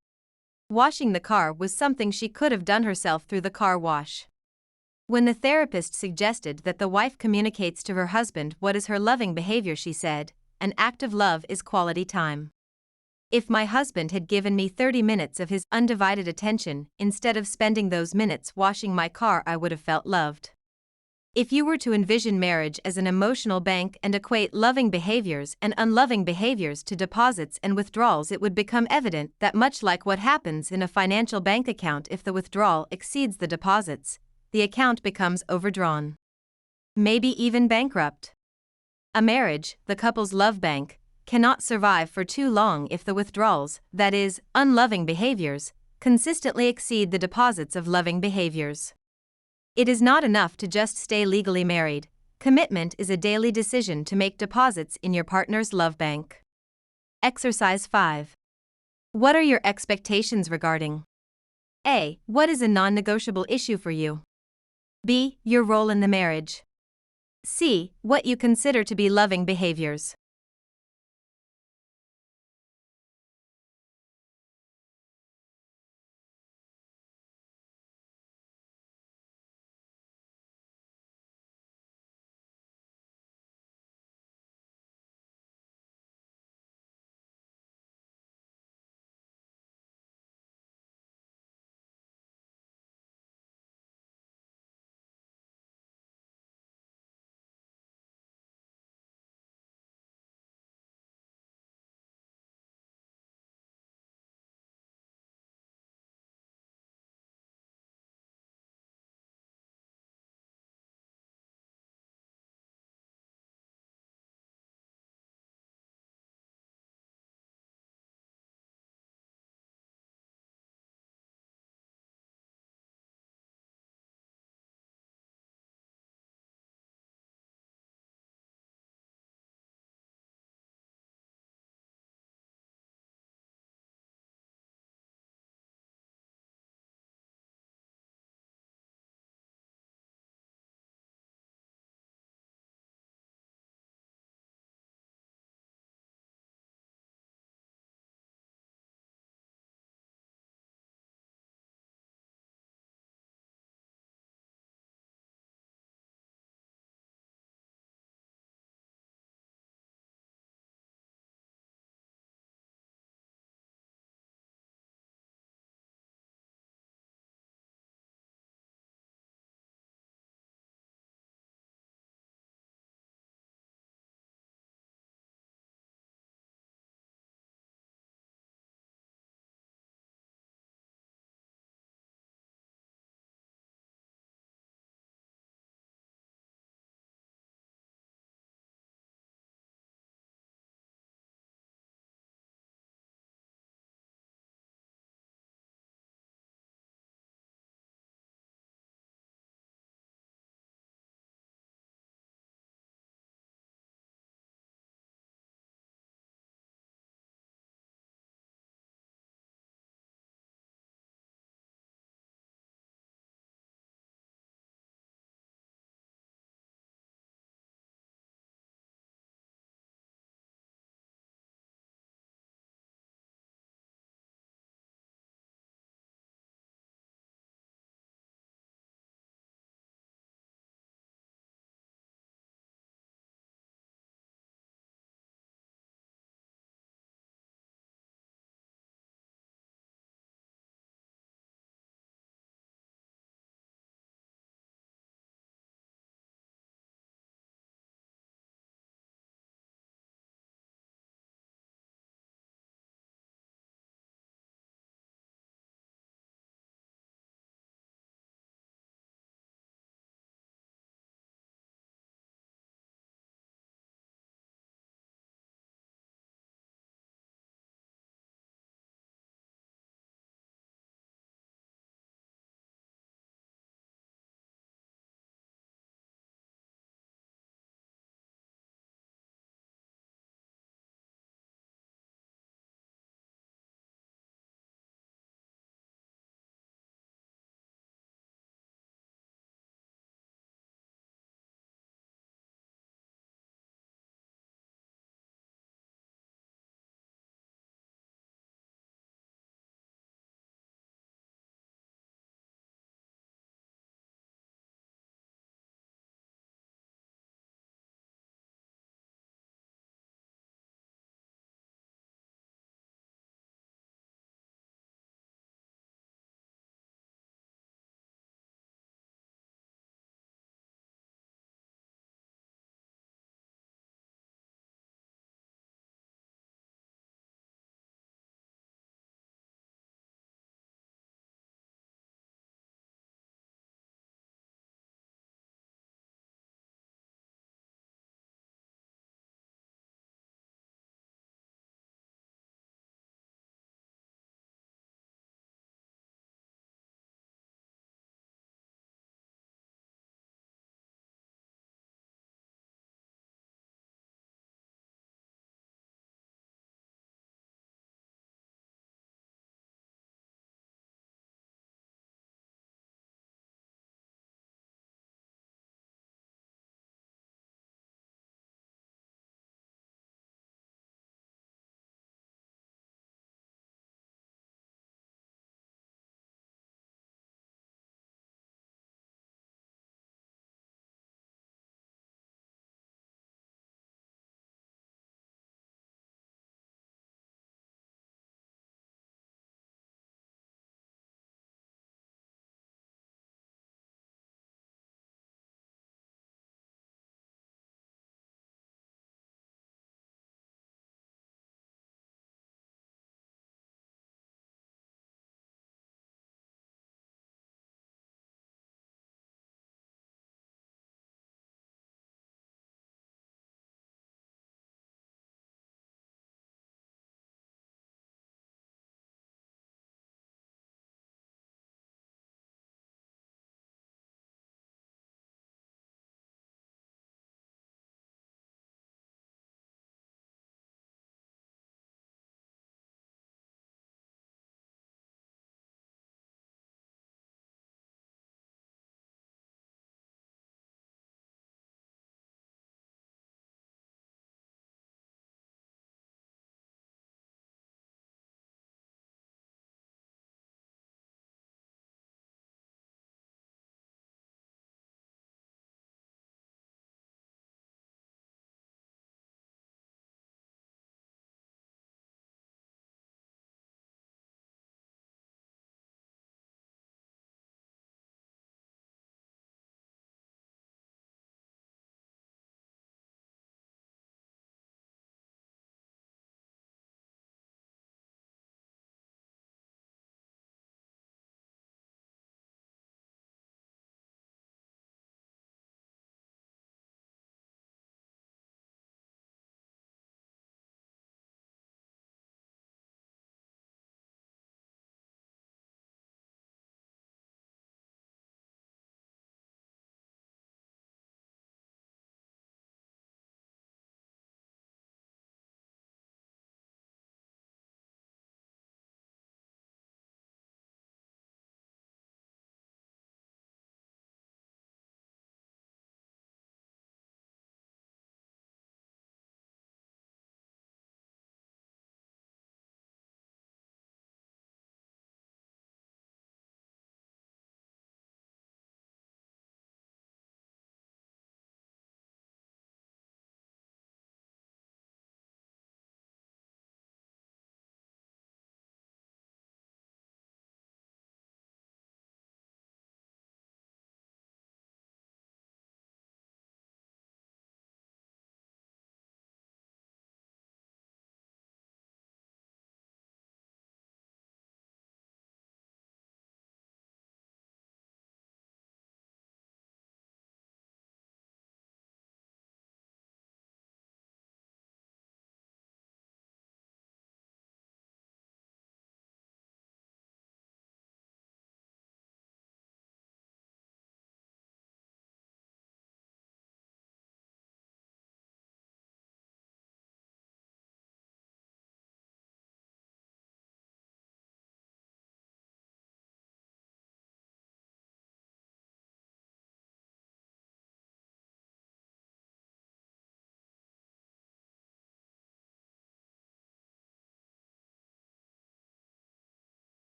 Washing the car was something she could have done herself through the car wash. When the therapist suggested that the wife communicates to her husband what is her loving behavior, she said, "An act of love is quality time. If my husband had given me 30 minutes of his undivided attention instead of spending those minutes washing my car, I would have felt loved." If you were to envision marriage as an emotional bank and equate loving behaviors and unloving behaviors to deposits and withdrawals, it would become evident that much like what happens in a financial bank account, if the withdrawal exceeds the deposits, the account becomes overdrawn. Maybe even bankrupt. A marriage, the couple's love bank, cannot survive for too long if the withdrawals, that is, unloving behaviors, consistently exceed the deposits of loving behaviors. It is not enough to just stay legally married. Commitment is a daily decision to make deposits in your partner's love bank. Exercise 5. What are your expectations regarding A. What is a non-negotiable issue for you? B. Your role in the marriage. C. What you consider to be loving behaviors.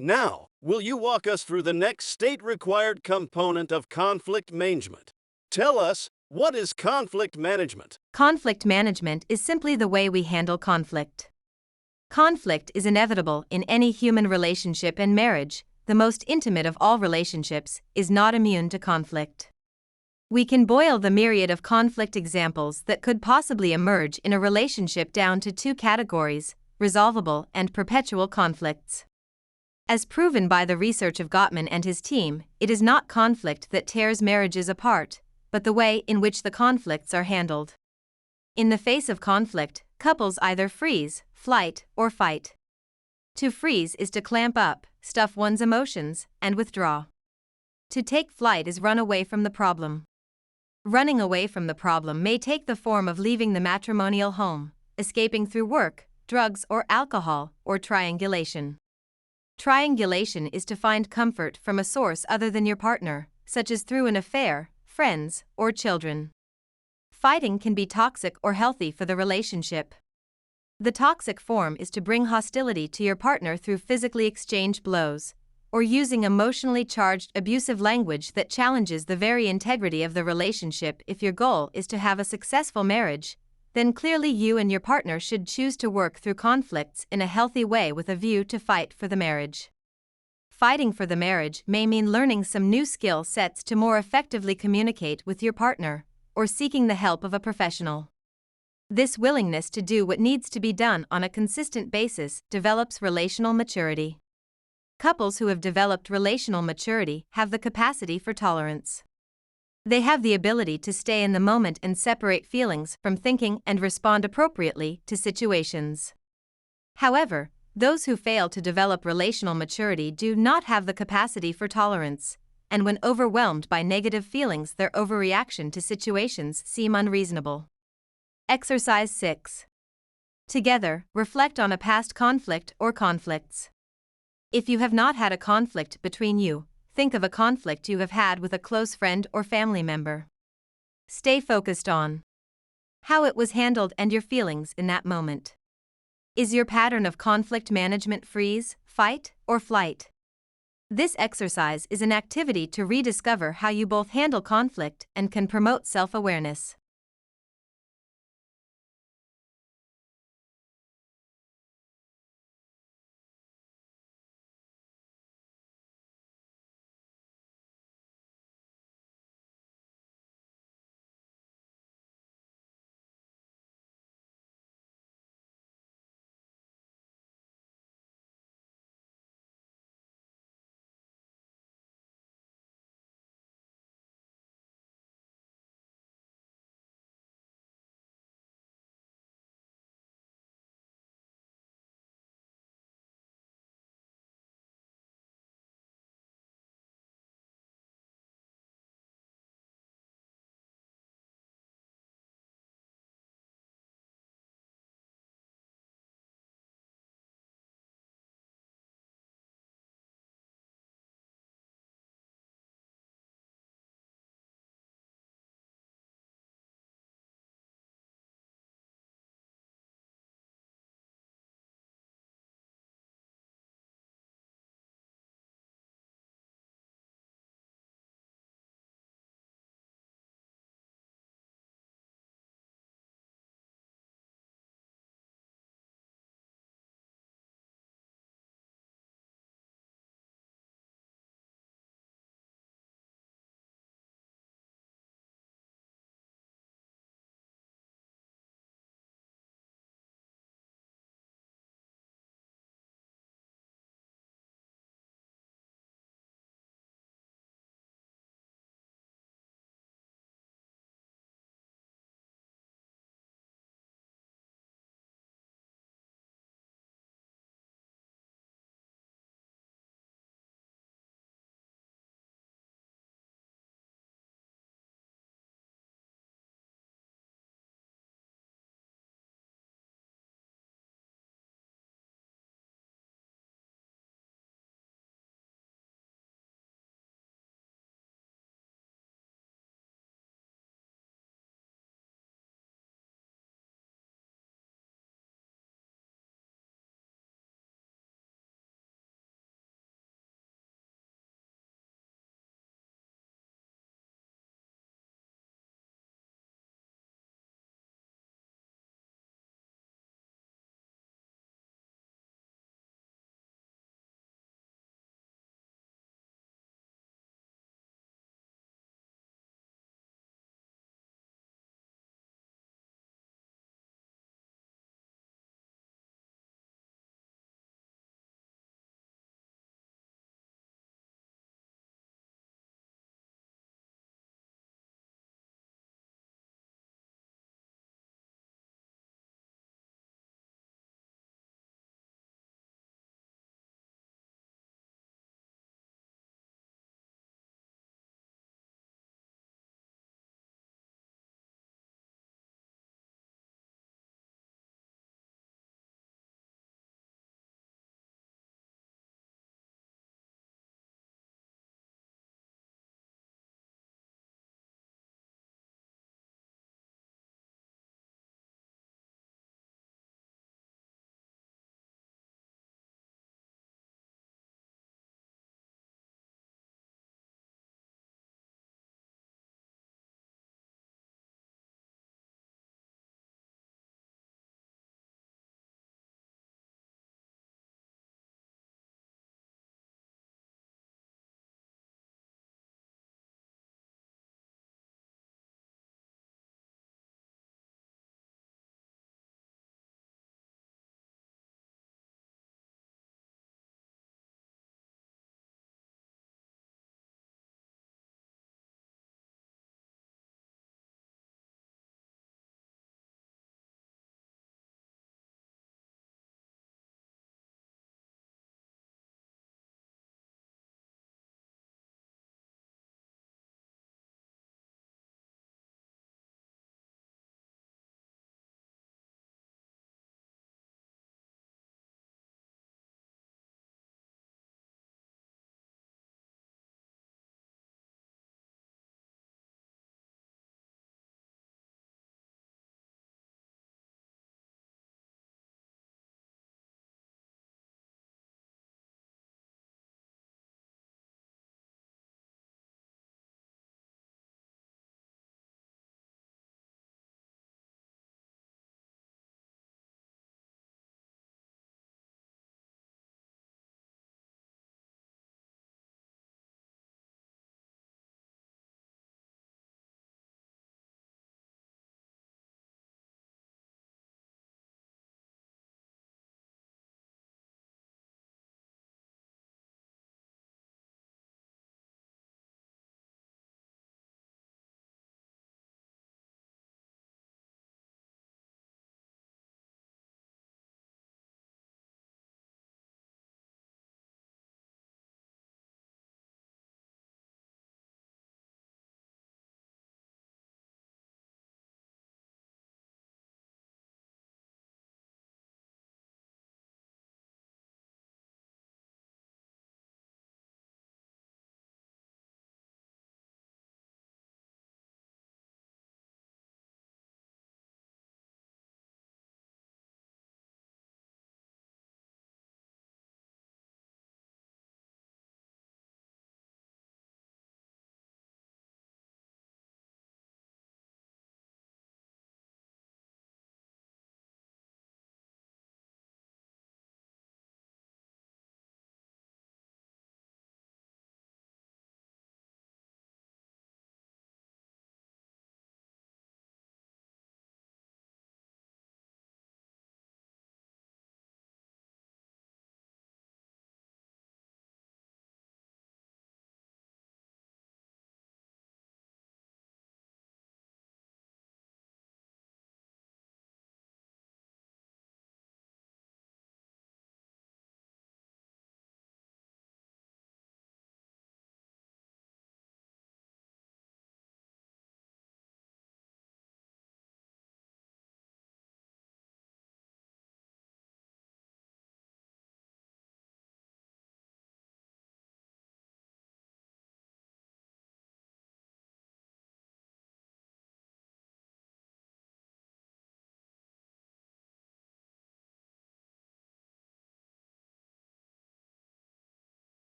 Now, will you walk us through the next state-required component of conflict management? Tell us, what is conflict management? Conflict management is simply the way we handle conflict. Conflict is inevitable in any human relationship, and marriage, the most intimate of all relationships, is not immune to conflict. We can boil the myriad of conflict examples that could possibly emerge in a relationship down to two categories: resolvable and perpetual conflicts. As proven by the research of Gottman and his team, it is not conflict that tears marriages apart, but the way in which the conflicts are handled. In the face of conflict, couples either freeze, flight, or fight. To freeze is to clamp up, stuff one's emotions, and withdraw. To take flight is run away from the problem. Running away from the problem may take the form of leaving the matrimonial home, escaping through work, drugs or alcohol, or triangulation. Triangulation is to find comfort from a source other than your partner, such as through an affair, friends, or children. Fighting can be toxic or healthy for the relationship. The toxic form is to bring hostility to your partner through physically exchanged blows, or using emotionally charged abusive language that challenges the very integrity of the relationship. If your goal is to have a successful marriage, then clearly you and your partner should choose to work through conflicts in a healthy way with a view to fight for the marriage. Fighting for the marriage may mean learning some new skill sets to more effectively communicate with your partner, or seeking the help of a professional. This willingness to do what needs to be done on a consistent basis develops relational maturity. Couples who have developed relational maturity have the capacity for tolerance. They have the ability to stay in the moment and separate feelings from thinking and respond appropriately to situations. However, those who fail to develop relational maturity do not have the capacity for tolerance, and when overwhelmed by negative feelings, their overreaction to situations seem unreasonable. Exercise 6. Together, reflect on a past conflict or conflicts. If you have not had a conflict between you, think of a conflict you have had with a close friend or family member. Stay focused on how it was handled and your feelings in that moment. Is your pattern of conflict management freeze, fight, or flight? This exercise is an activity to rediscover how you both handle conflict and can promote self-awareness.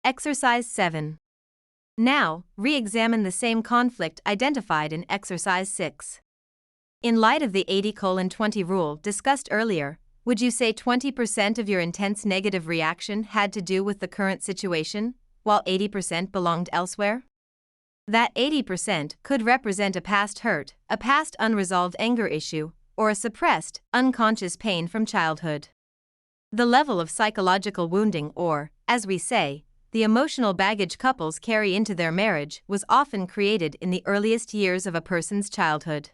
Exercise 7. Now, re-examine the same conflict identified in Exercise 6. In light of the 80:20 rule discussed earlier, would you say 20% of your intense negative reaction had to do with the current situation, while 80% belonged elsewhere? That 80% could represent a past hurt, a past unresolved anger issue, or a suppressed, unconscious pain from childhood. The level of psychological wounding, or, as we say, the emotional baggage couples carry into their marriage, was often created in the earliest years of a person's childhood.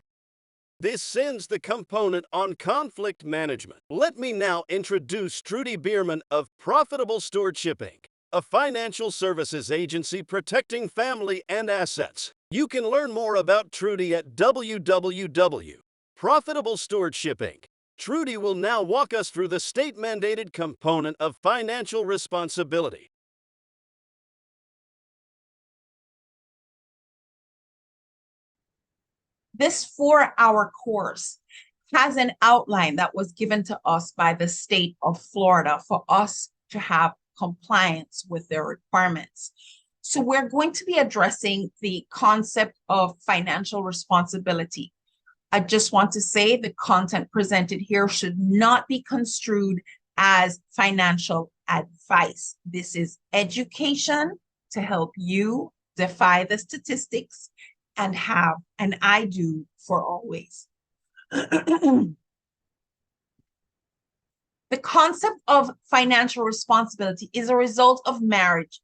This ends the component on conflict management. Let me now introduce Trudy Bierman of Profitable Stewardship Inc., a financial services agency protecting family and assets. You can learn more about Trudy at www.Profitable Stewardship Inc. Trudy will now walk us through the state-mandated component of financial responsibility. This 4-hour course has an outline that was given to us by the state of Florida for us to have compliance with their requirements. So we're going to be addressing the concept of financial responsibility. I just want to say the content presented here should not be construed as financial advice. This is education to help you defy the statistics and have an I do for always. The concept of financial responsibility is a result of marriage.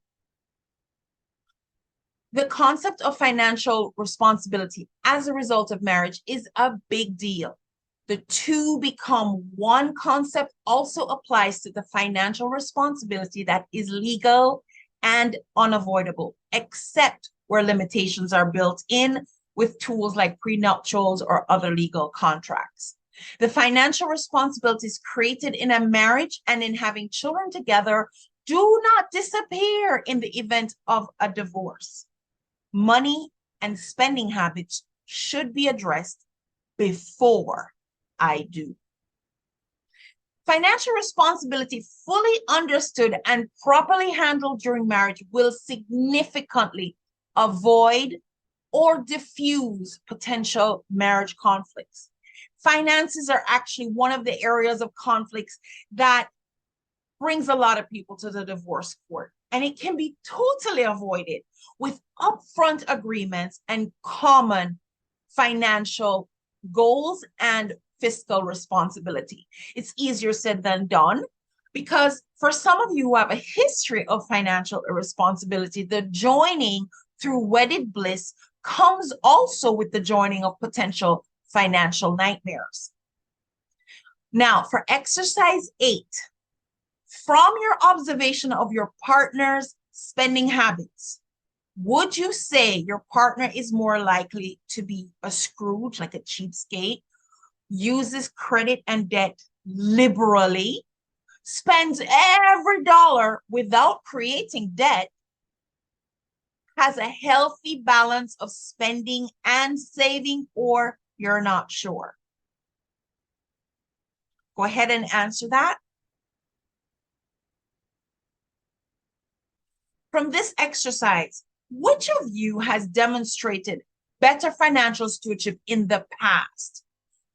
The concept of financial responsibility as a result of marriage is a big deal. The two become one concept also applies to the financial responsibility that is legal and unavoidable, except where limitations are built in with tools like prenuptials or other legal contracts. The financial responsibilities created in a marriage and in having children together do not disappear in the event of a divorce. Money and spending habits should be addressed before I do. Financial responsibility fully understood and properly handled during marriage will significantly avoid or diffuse potential marriage conflicts. Finances are actually one of the areas of conflicts that brings a lot of people to the divorce court, and it can be totally avoided with upfront agreements and common financial goals and fiscal responsibility. It's easier said than done, because for some of you who have a history of financial irresponsibility, the joining through wedded bliss comes also with the joining of potential financial nightmares. Now, for exercise 8, from your observation of your partner's spending habits, would you say your partner is more likely to be a Scrooge, like a cheapskate, uses credit and debt liberally, spends every dollar without creating debt, has a healthy balance of spending and saving, or you're not sure? Go ahead and answer that. From this exercise, which of you has demonstrated better financial stewardship in the past?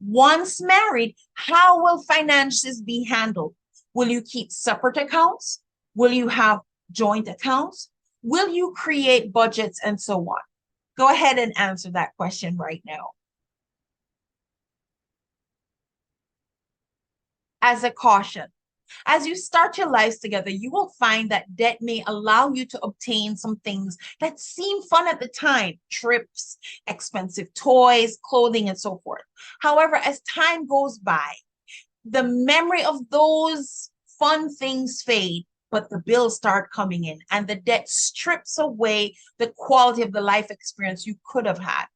Once married, how will finances be handled? Will you keep separate accounts? Will you have joint accounts? Will you create budgets and so on? Go ahead and answer that question right now. As a caution, as you start your lives together, you will find that debt may allow you to obtain some things that seem fun at the time: trips, expensive toys, clothing, and so forth. However, as time goes by, the memory of those fun things fade, but the bills start coming in, and the debt strips away the quality of the life experience you could have had.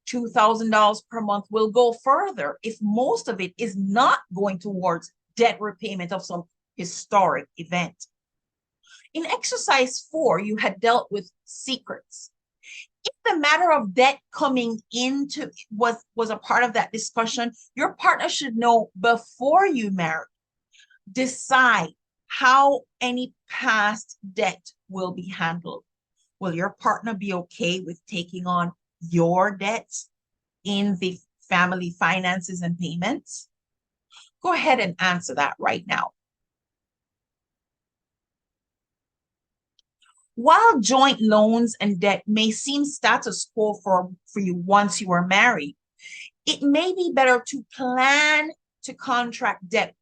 $2,000 per month will go further if most of it is not going towards debt repayment of some historic event. In exercise 4, you had dealt with secrets. If the matter of debt coming into was a part of that discussion, your partner should know before you marry. Decide how any past debt will be handled. Will your partner be okay with taking on your debts in the family finances and payments? Go ahead and answer that right now. While joint loans and debt may seem status quo for you once you are married, it may be better to plan to contract debt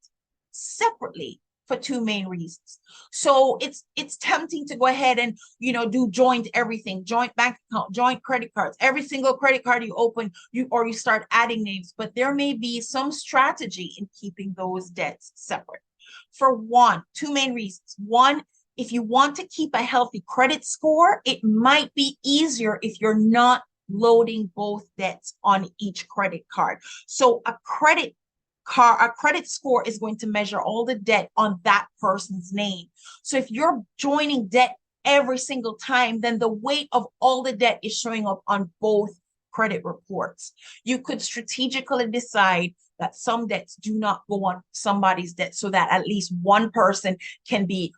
separately for two main reasons. So it's tempting to go ahead and do joint everything, joint bank account, joint credit cards. Every single credit card you open, you start adding names, but there may be some strategy in keeping those debts separate. For two main reasons. One, if you want to keep a healthy credit score, it might be easier if you're not loading both debts on each credit card. So a credit score is going to measure all the debt on that person's name. So if you're joining debt every single time, then the weight of all the debt is showing up on both credit reports. You could strategically decide that some debts do not go on somebody's debt so that at least one person can be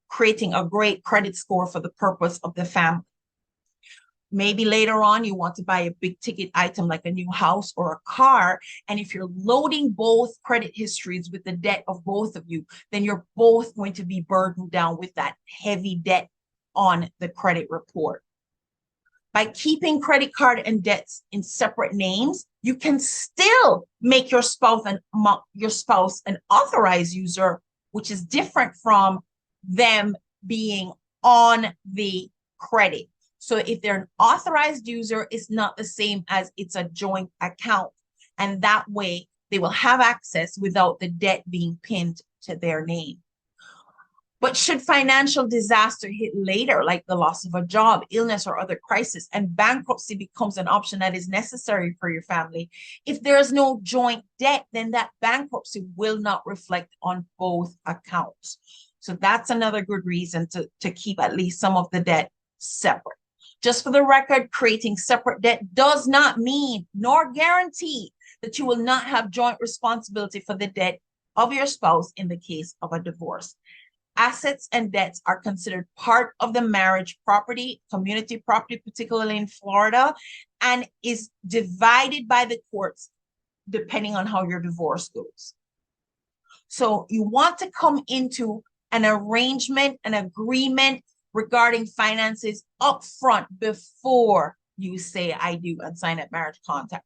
creating a great credit score for the purpose of the family. Maybe later on you want to buy a big ticket item like a new house or a car. And if you're loading both credit histories with the debt of both of you, then you're both going to be burdened down with that heavy debt on the credit report. By keeping credit card and debts in separate names, you can still make your spouse an authorized user, which is different from them being on the credit. So if they're an authorized user, it's not the same as it's a joint account. And that way they will have access without the debt being pinned to their name. But should financial disaster hit later, like the loss of a job, illness, or other crisis, and bankruptcy becomes an option that is necessary for your family, if there is no joint debt, then that bankruptcy will not reflect on both accounts. So that's another good reason to keep at least some of the debt separate. Just for the record, creating separate debt does not mean nor guarantee that you will not have joint responsibility for the debt of your spouse in the case of a divorce. Assets and debts are considered part of the marriage property, community property, particularly in Florida, and is divided by the courts depending on how your divorce goes. So you want to come into an arrangement, an agreement regarding finances up front before you say I do and sign a marriage contract.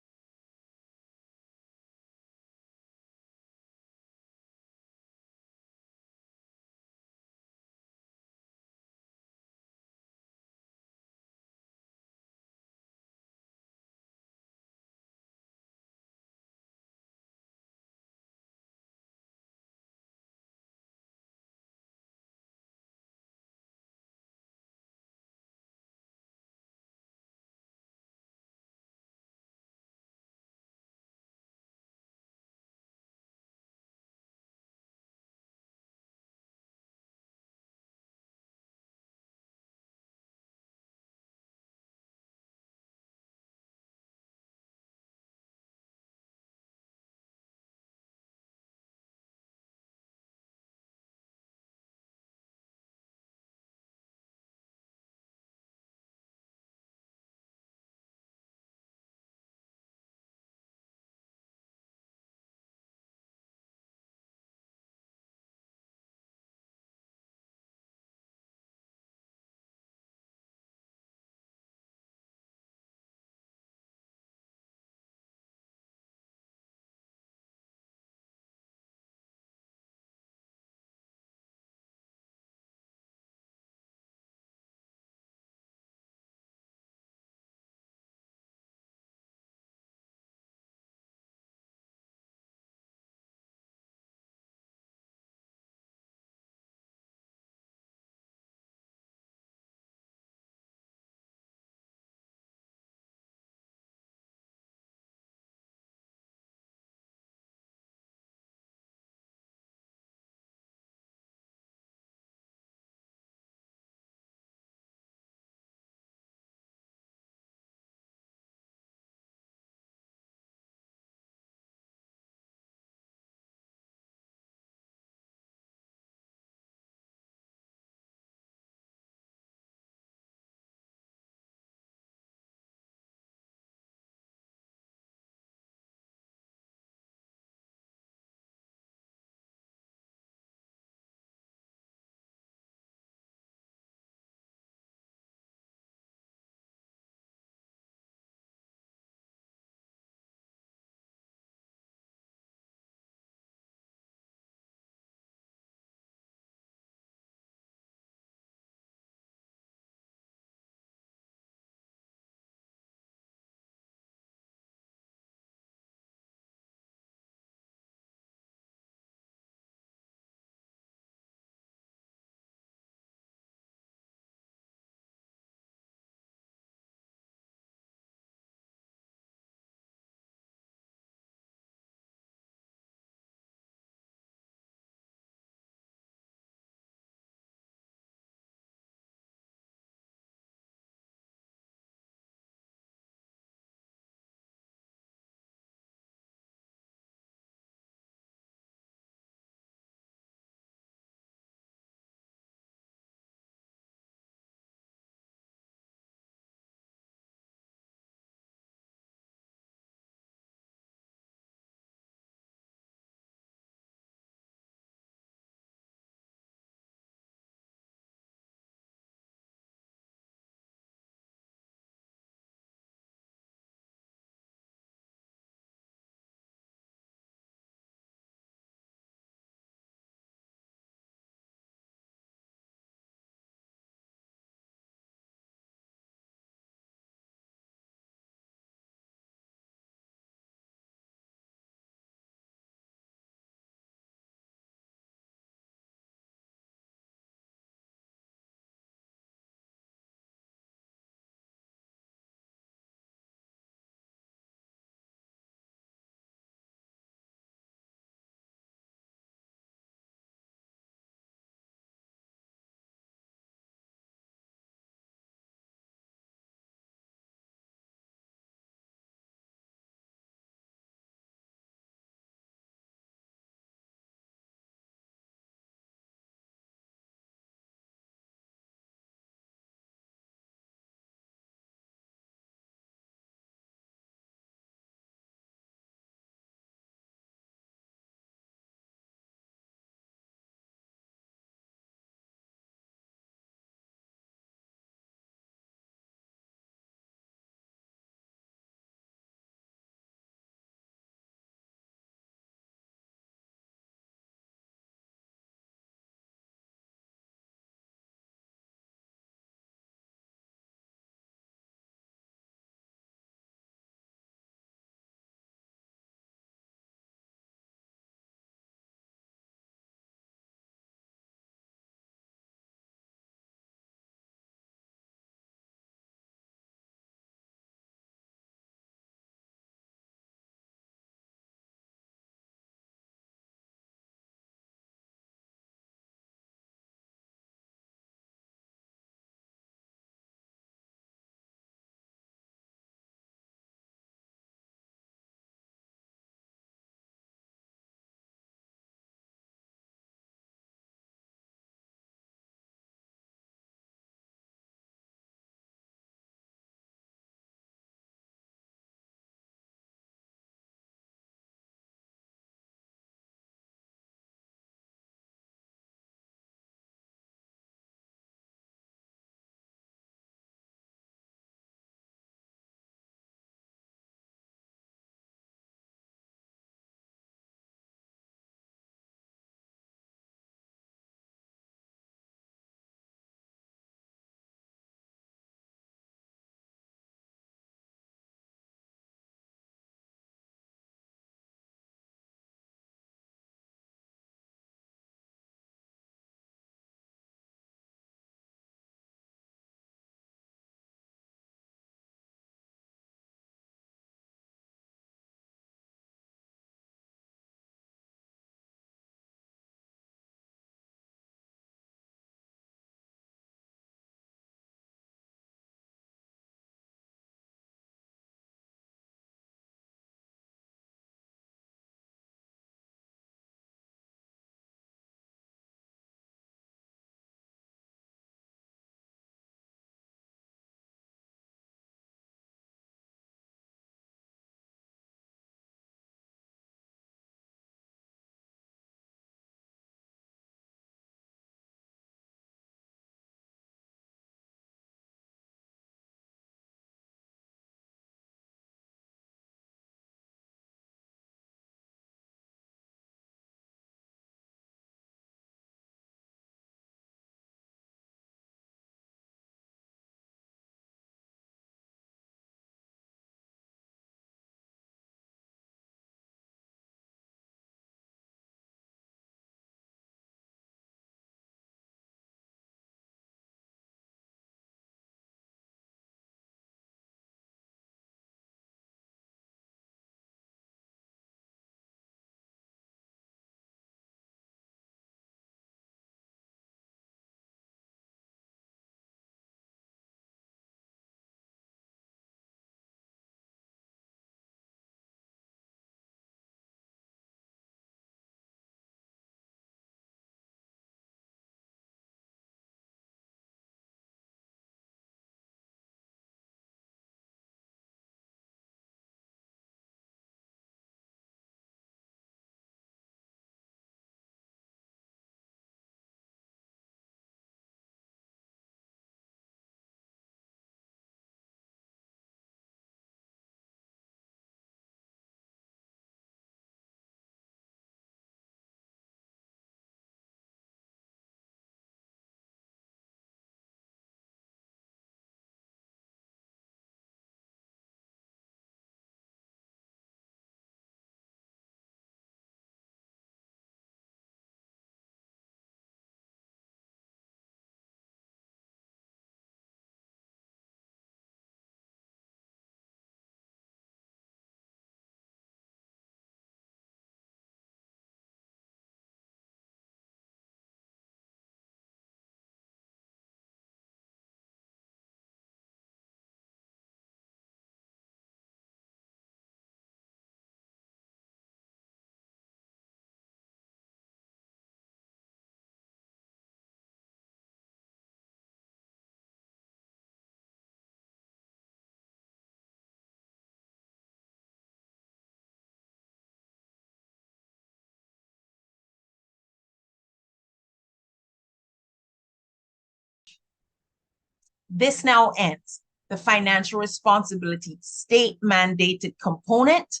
This now ends the financial responsibility state mandated component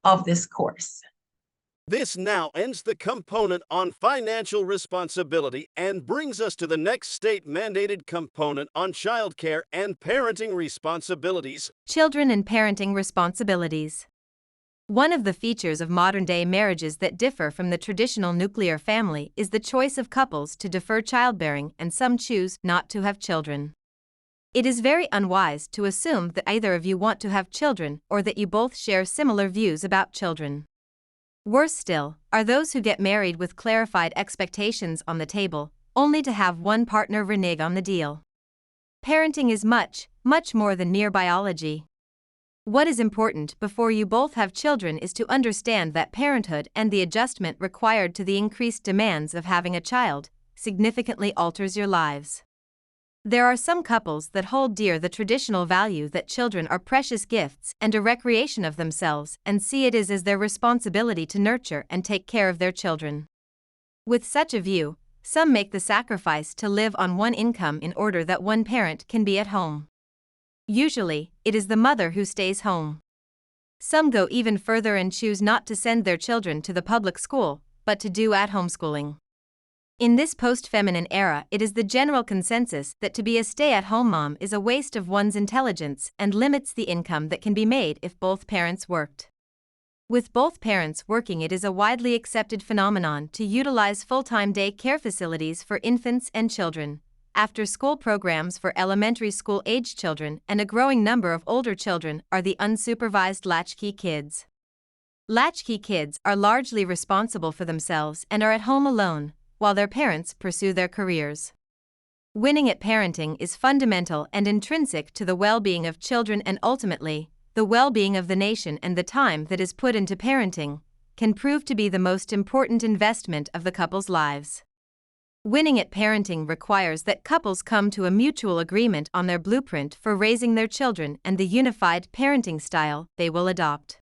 of this course. This now ends the component on financial responsibility and brings us to the next state-mandated component on childcare and parenting responsibilities. Children and parenting responsibilities. One of the features of modern-day marriages that differ from the traditional nuclear family is the choice of couples to defer childbearing, and some choose not to have children. It is very unwise to assume that either of you want to have children or that you both share similar views about children. Worse still are those who get married with clarified expectations on the table, only to have one partner renege on the deal. Parenting is much, much more than mere biology. What is important before you both have children is to understand that parenthood and the adjustment required to the increased demands of having a child significantly alters your lives. There are some couples that hold dear the traditional value that children are precious gifts and a recreation of themselves and see it as their responsibility to nurture and take care of their children. With such a view, some make the sacrifice to live on one income in order that one parent can be at home. Usually, it is the mother who stays home. Some go even further and choose not to send their children to the public school, but to do at-home schooling. In this post-feminine era, it is the general consensus that to be a stay-at-home mom is a waste of one's intelligence and limits the income that can be made if both parents worked. With both parents working, it is a widely accepted phenomenon to utilize full-time day care facilities for infants and children, after-school programs for elementary school-aged children, and a growing number of older children are the unsupervised latchkey kids. Latchkey kids are largely responsible for themselves and are at home alone, while their parents pursue their careers. Winning at parenting is fundamental and intrinsic to the well-being of children and ultimately, the well-being of the nation, and the time that is put into parenting can prove to be the most important investment of the couple's lives. Winning at parenting requires that couples come to a mutual agreement on their blueprint for raising their children and the unified parenting style they will adopt.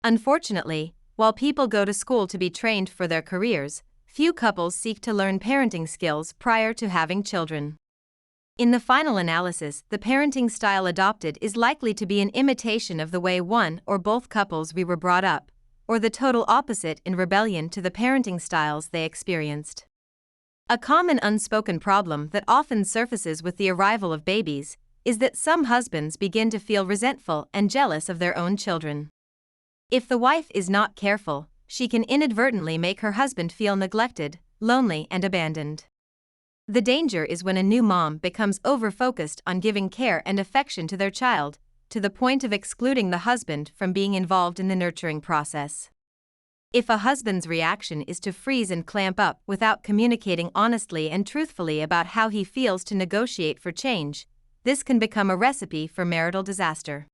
Unfortunately, while people go to school to be trained for their careers, few couples seek to learn parenting skills prior to having children. In the final analysis, the parenting style adopted is likely to be an imitation of the way one or both couples were brought up, or the total opposite in rebellion to the parenting styles they experienced. A common unspoken problem that often surfaces with the arrival of babies is that some husbands begin to feel resentful and jealous of their own children. If the wife is not careful, she can inadvertently make her husband feel neglected, lonely, and abandoned. The danger is when a new mom becomes over-focused on giving care and affection to their child, to the point of excluding the husband from being involved in the nurturing process. If a husband's reaction is to freeze and clamp up without communicating honestly and truthfully about how he feels to negotiate for change, this can become a recipe for marital disaster.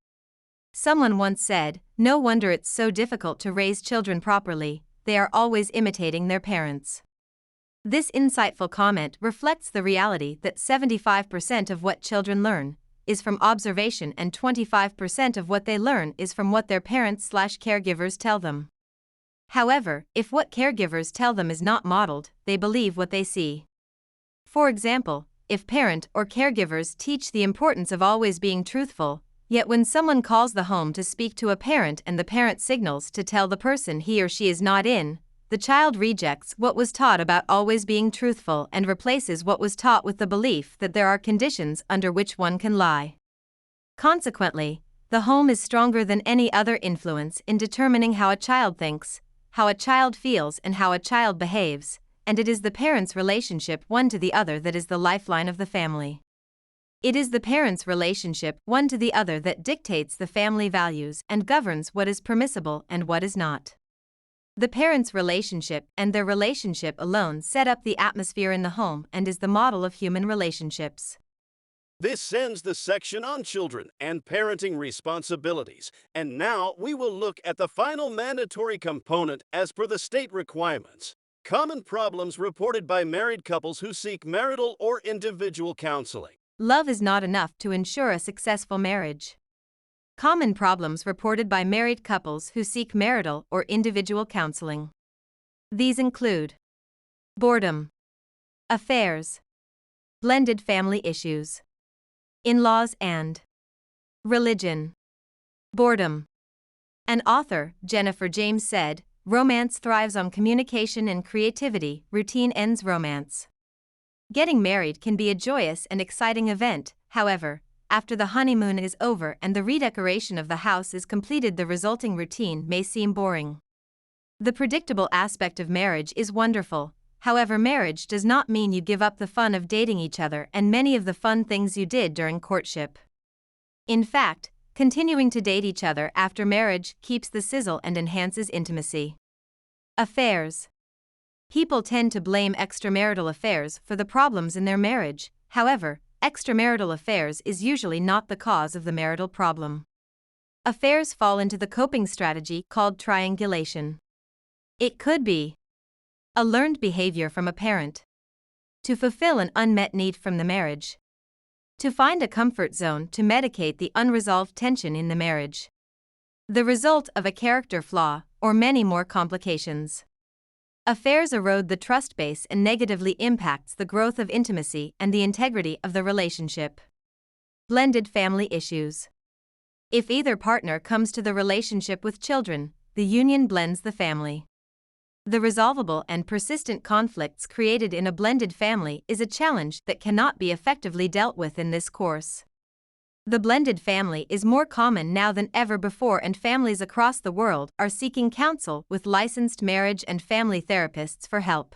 Someone once said, "No wonder it's so difficult to raise children properly, they are always imitating their parents." This insightful comment reflects the reality that 75% of what children learn is from observation and 25% of what they learn is from what their parents/caregivers tell them. However, if what caregivers tell them is not modeled, they believe what they see. For example, if parent or caregivers teach the importance of always being truthful, yet when someone calls the home to speak to a parent and the parent signals to tell the person he or she is not in, the child rejects what was taught about always being truthful and replaces what was taught with the belief that there are conditions under which one can lie. Consequently, the home is stronger than any other influence in determining how a child thinks, how a child feels, and how a child behaves, and it is the parents' relationship one to the other that is the lifeline of the family. It is the parents' relationship one to the other that dictates the family values and governs what is permissible and what is not. The parents' relationship and their relationship alone set up the atmosphere in the home and is the model of human relationships. This ends the section on children and parenting responsibilities, and now we will look at the final mandatory component as per the state requirements. Common problems reported by married couples who seek marital or individual counseling. Love is not enough to ensure a successful marriage. Common problems reported by married couples who seek marital or individual counseling. These include boredom, affairs, blended family issues, In-laws and religion. Boredom. An author, Jennifer James, said, "Romance thrives on communication and creativity, routine ends romance." Getting married can be a joyous and exciting event, however, after the honeymoon is over and the redecoration of the house is completed, the resulting routine may seem boring. The predictable aspect of marriage is wonderful, however, marriage does not mean you give up the fun of dating each other and many of the fun things you did during courtship. In fact, continuing to date each other after marriage keeps the sizzle and enhances intimacy. Affairs. People tend to blame extramarital affairs for the problems in their marriage. However, extramarital affairs is usually not the cause of the marital problem. Affairs fall into the coping strategy called triangulation. It could be a learned behavior from a parent, to fulfill an unmet need from the marriage, to find a comfort zone to medicate the unresolved tension in the marriage, the result of a character flaw, or many more complications. Affairs erode the trust base and negatively impacts the growth of intimacy and the integrity of the relationship. Blended family issues. If either partner comes to the relationship with children, the union blends the family. The resolvable and persistent conflicts created in a blended family is a challenge that cannot be effectively dealt with in this course. The blended family is more common now than ever before, and families across the world are seeking counsel with licensed marriage and family therapists for help.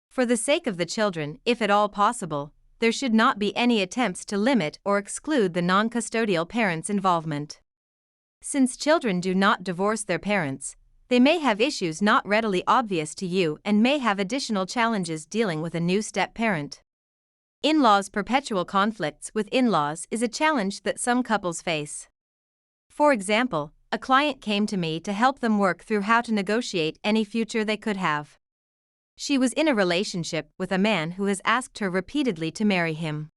For the sake of the children, if at all possible, there should not be any attempts to limit or exclude the non-custodial parents' involvement. Since children do not divorce their parents, they may have issues not readily obvious to you and may have additional challenges dealing with a new step-parent. In-laws. Perpetual conflicts with in-laws is a challenge that some couples face. For example, a client came to me to help them work through how to negotiate any future they could have. She was in a relationship with a man who has asked her repeatedly to marry him.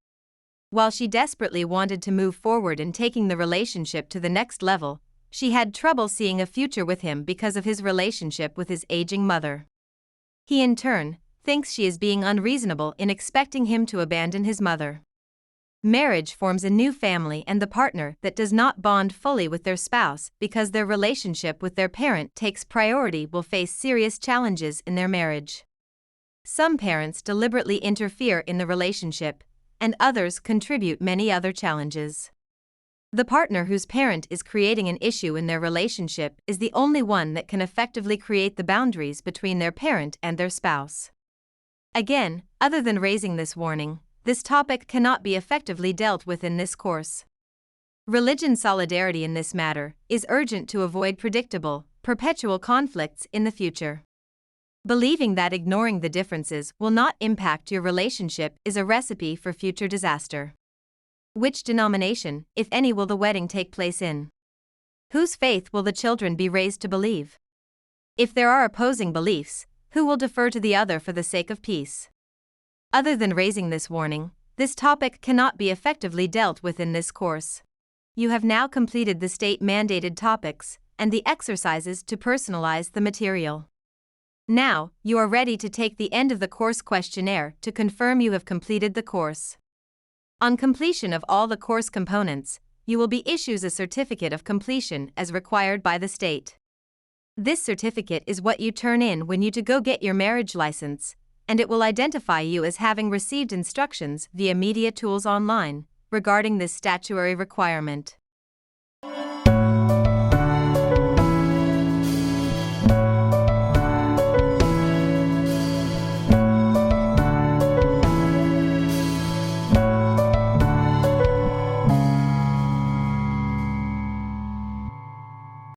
While she desperately wanted to move forward in taking the relationship to the next level, she had trouble seeing a future with him because of his relationship with his aging mother. He in turn thinks she is being unreasonable in expecting him to abandon his mother. Marriage forms a new family, and the partner that does not bond fully with their spouse because their relationship with their parent takes priority will face serious challenges in their marriage. Some parents deliberately interfere in the relationship, and others contribute many other challenges. The partner whose parent is creating an issue in their relationship is the only one that can effectively create the boundaries between their parent and their spouse. Again, other than raising this warning, this topic cannot be effectively dealt with in this course. Religion solidarity in this matter is urgent to avoid predictable, perpetual conflicts in the future. Believing that ignoring the differences will not impact your relationship is a recipe for future disaster. Which denomination, if any, will the wedding take place in? Whose faith will the children be raised to believe? If there are opposing beliefs, who will defer to the other for the sake of peace? Other than raising this warning, this topic cannot be effectively dealt with in this course. You have now completed the state-mandated topics and the exercises to personalize the material. Now, you are ready to take the end of the course questionnaire to confirm you have completed the course. On completion of all the course components, you will be issued a certificate of completion as required by the state. This certificate is what you turn in when you go get your marriage license, and it will identify you as having received instructions via Media Tools Online regarding this statutory requirement.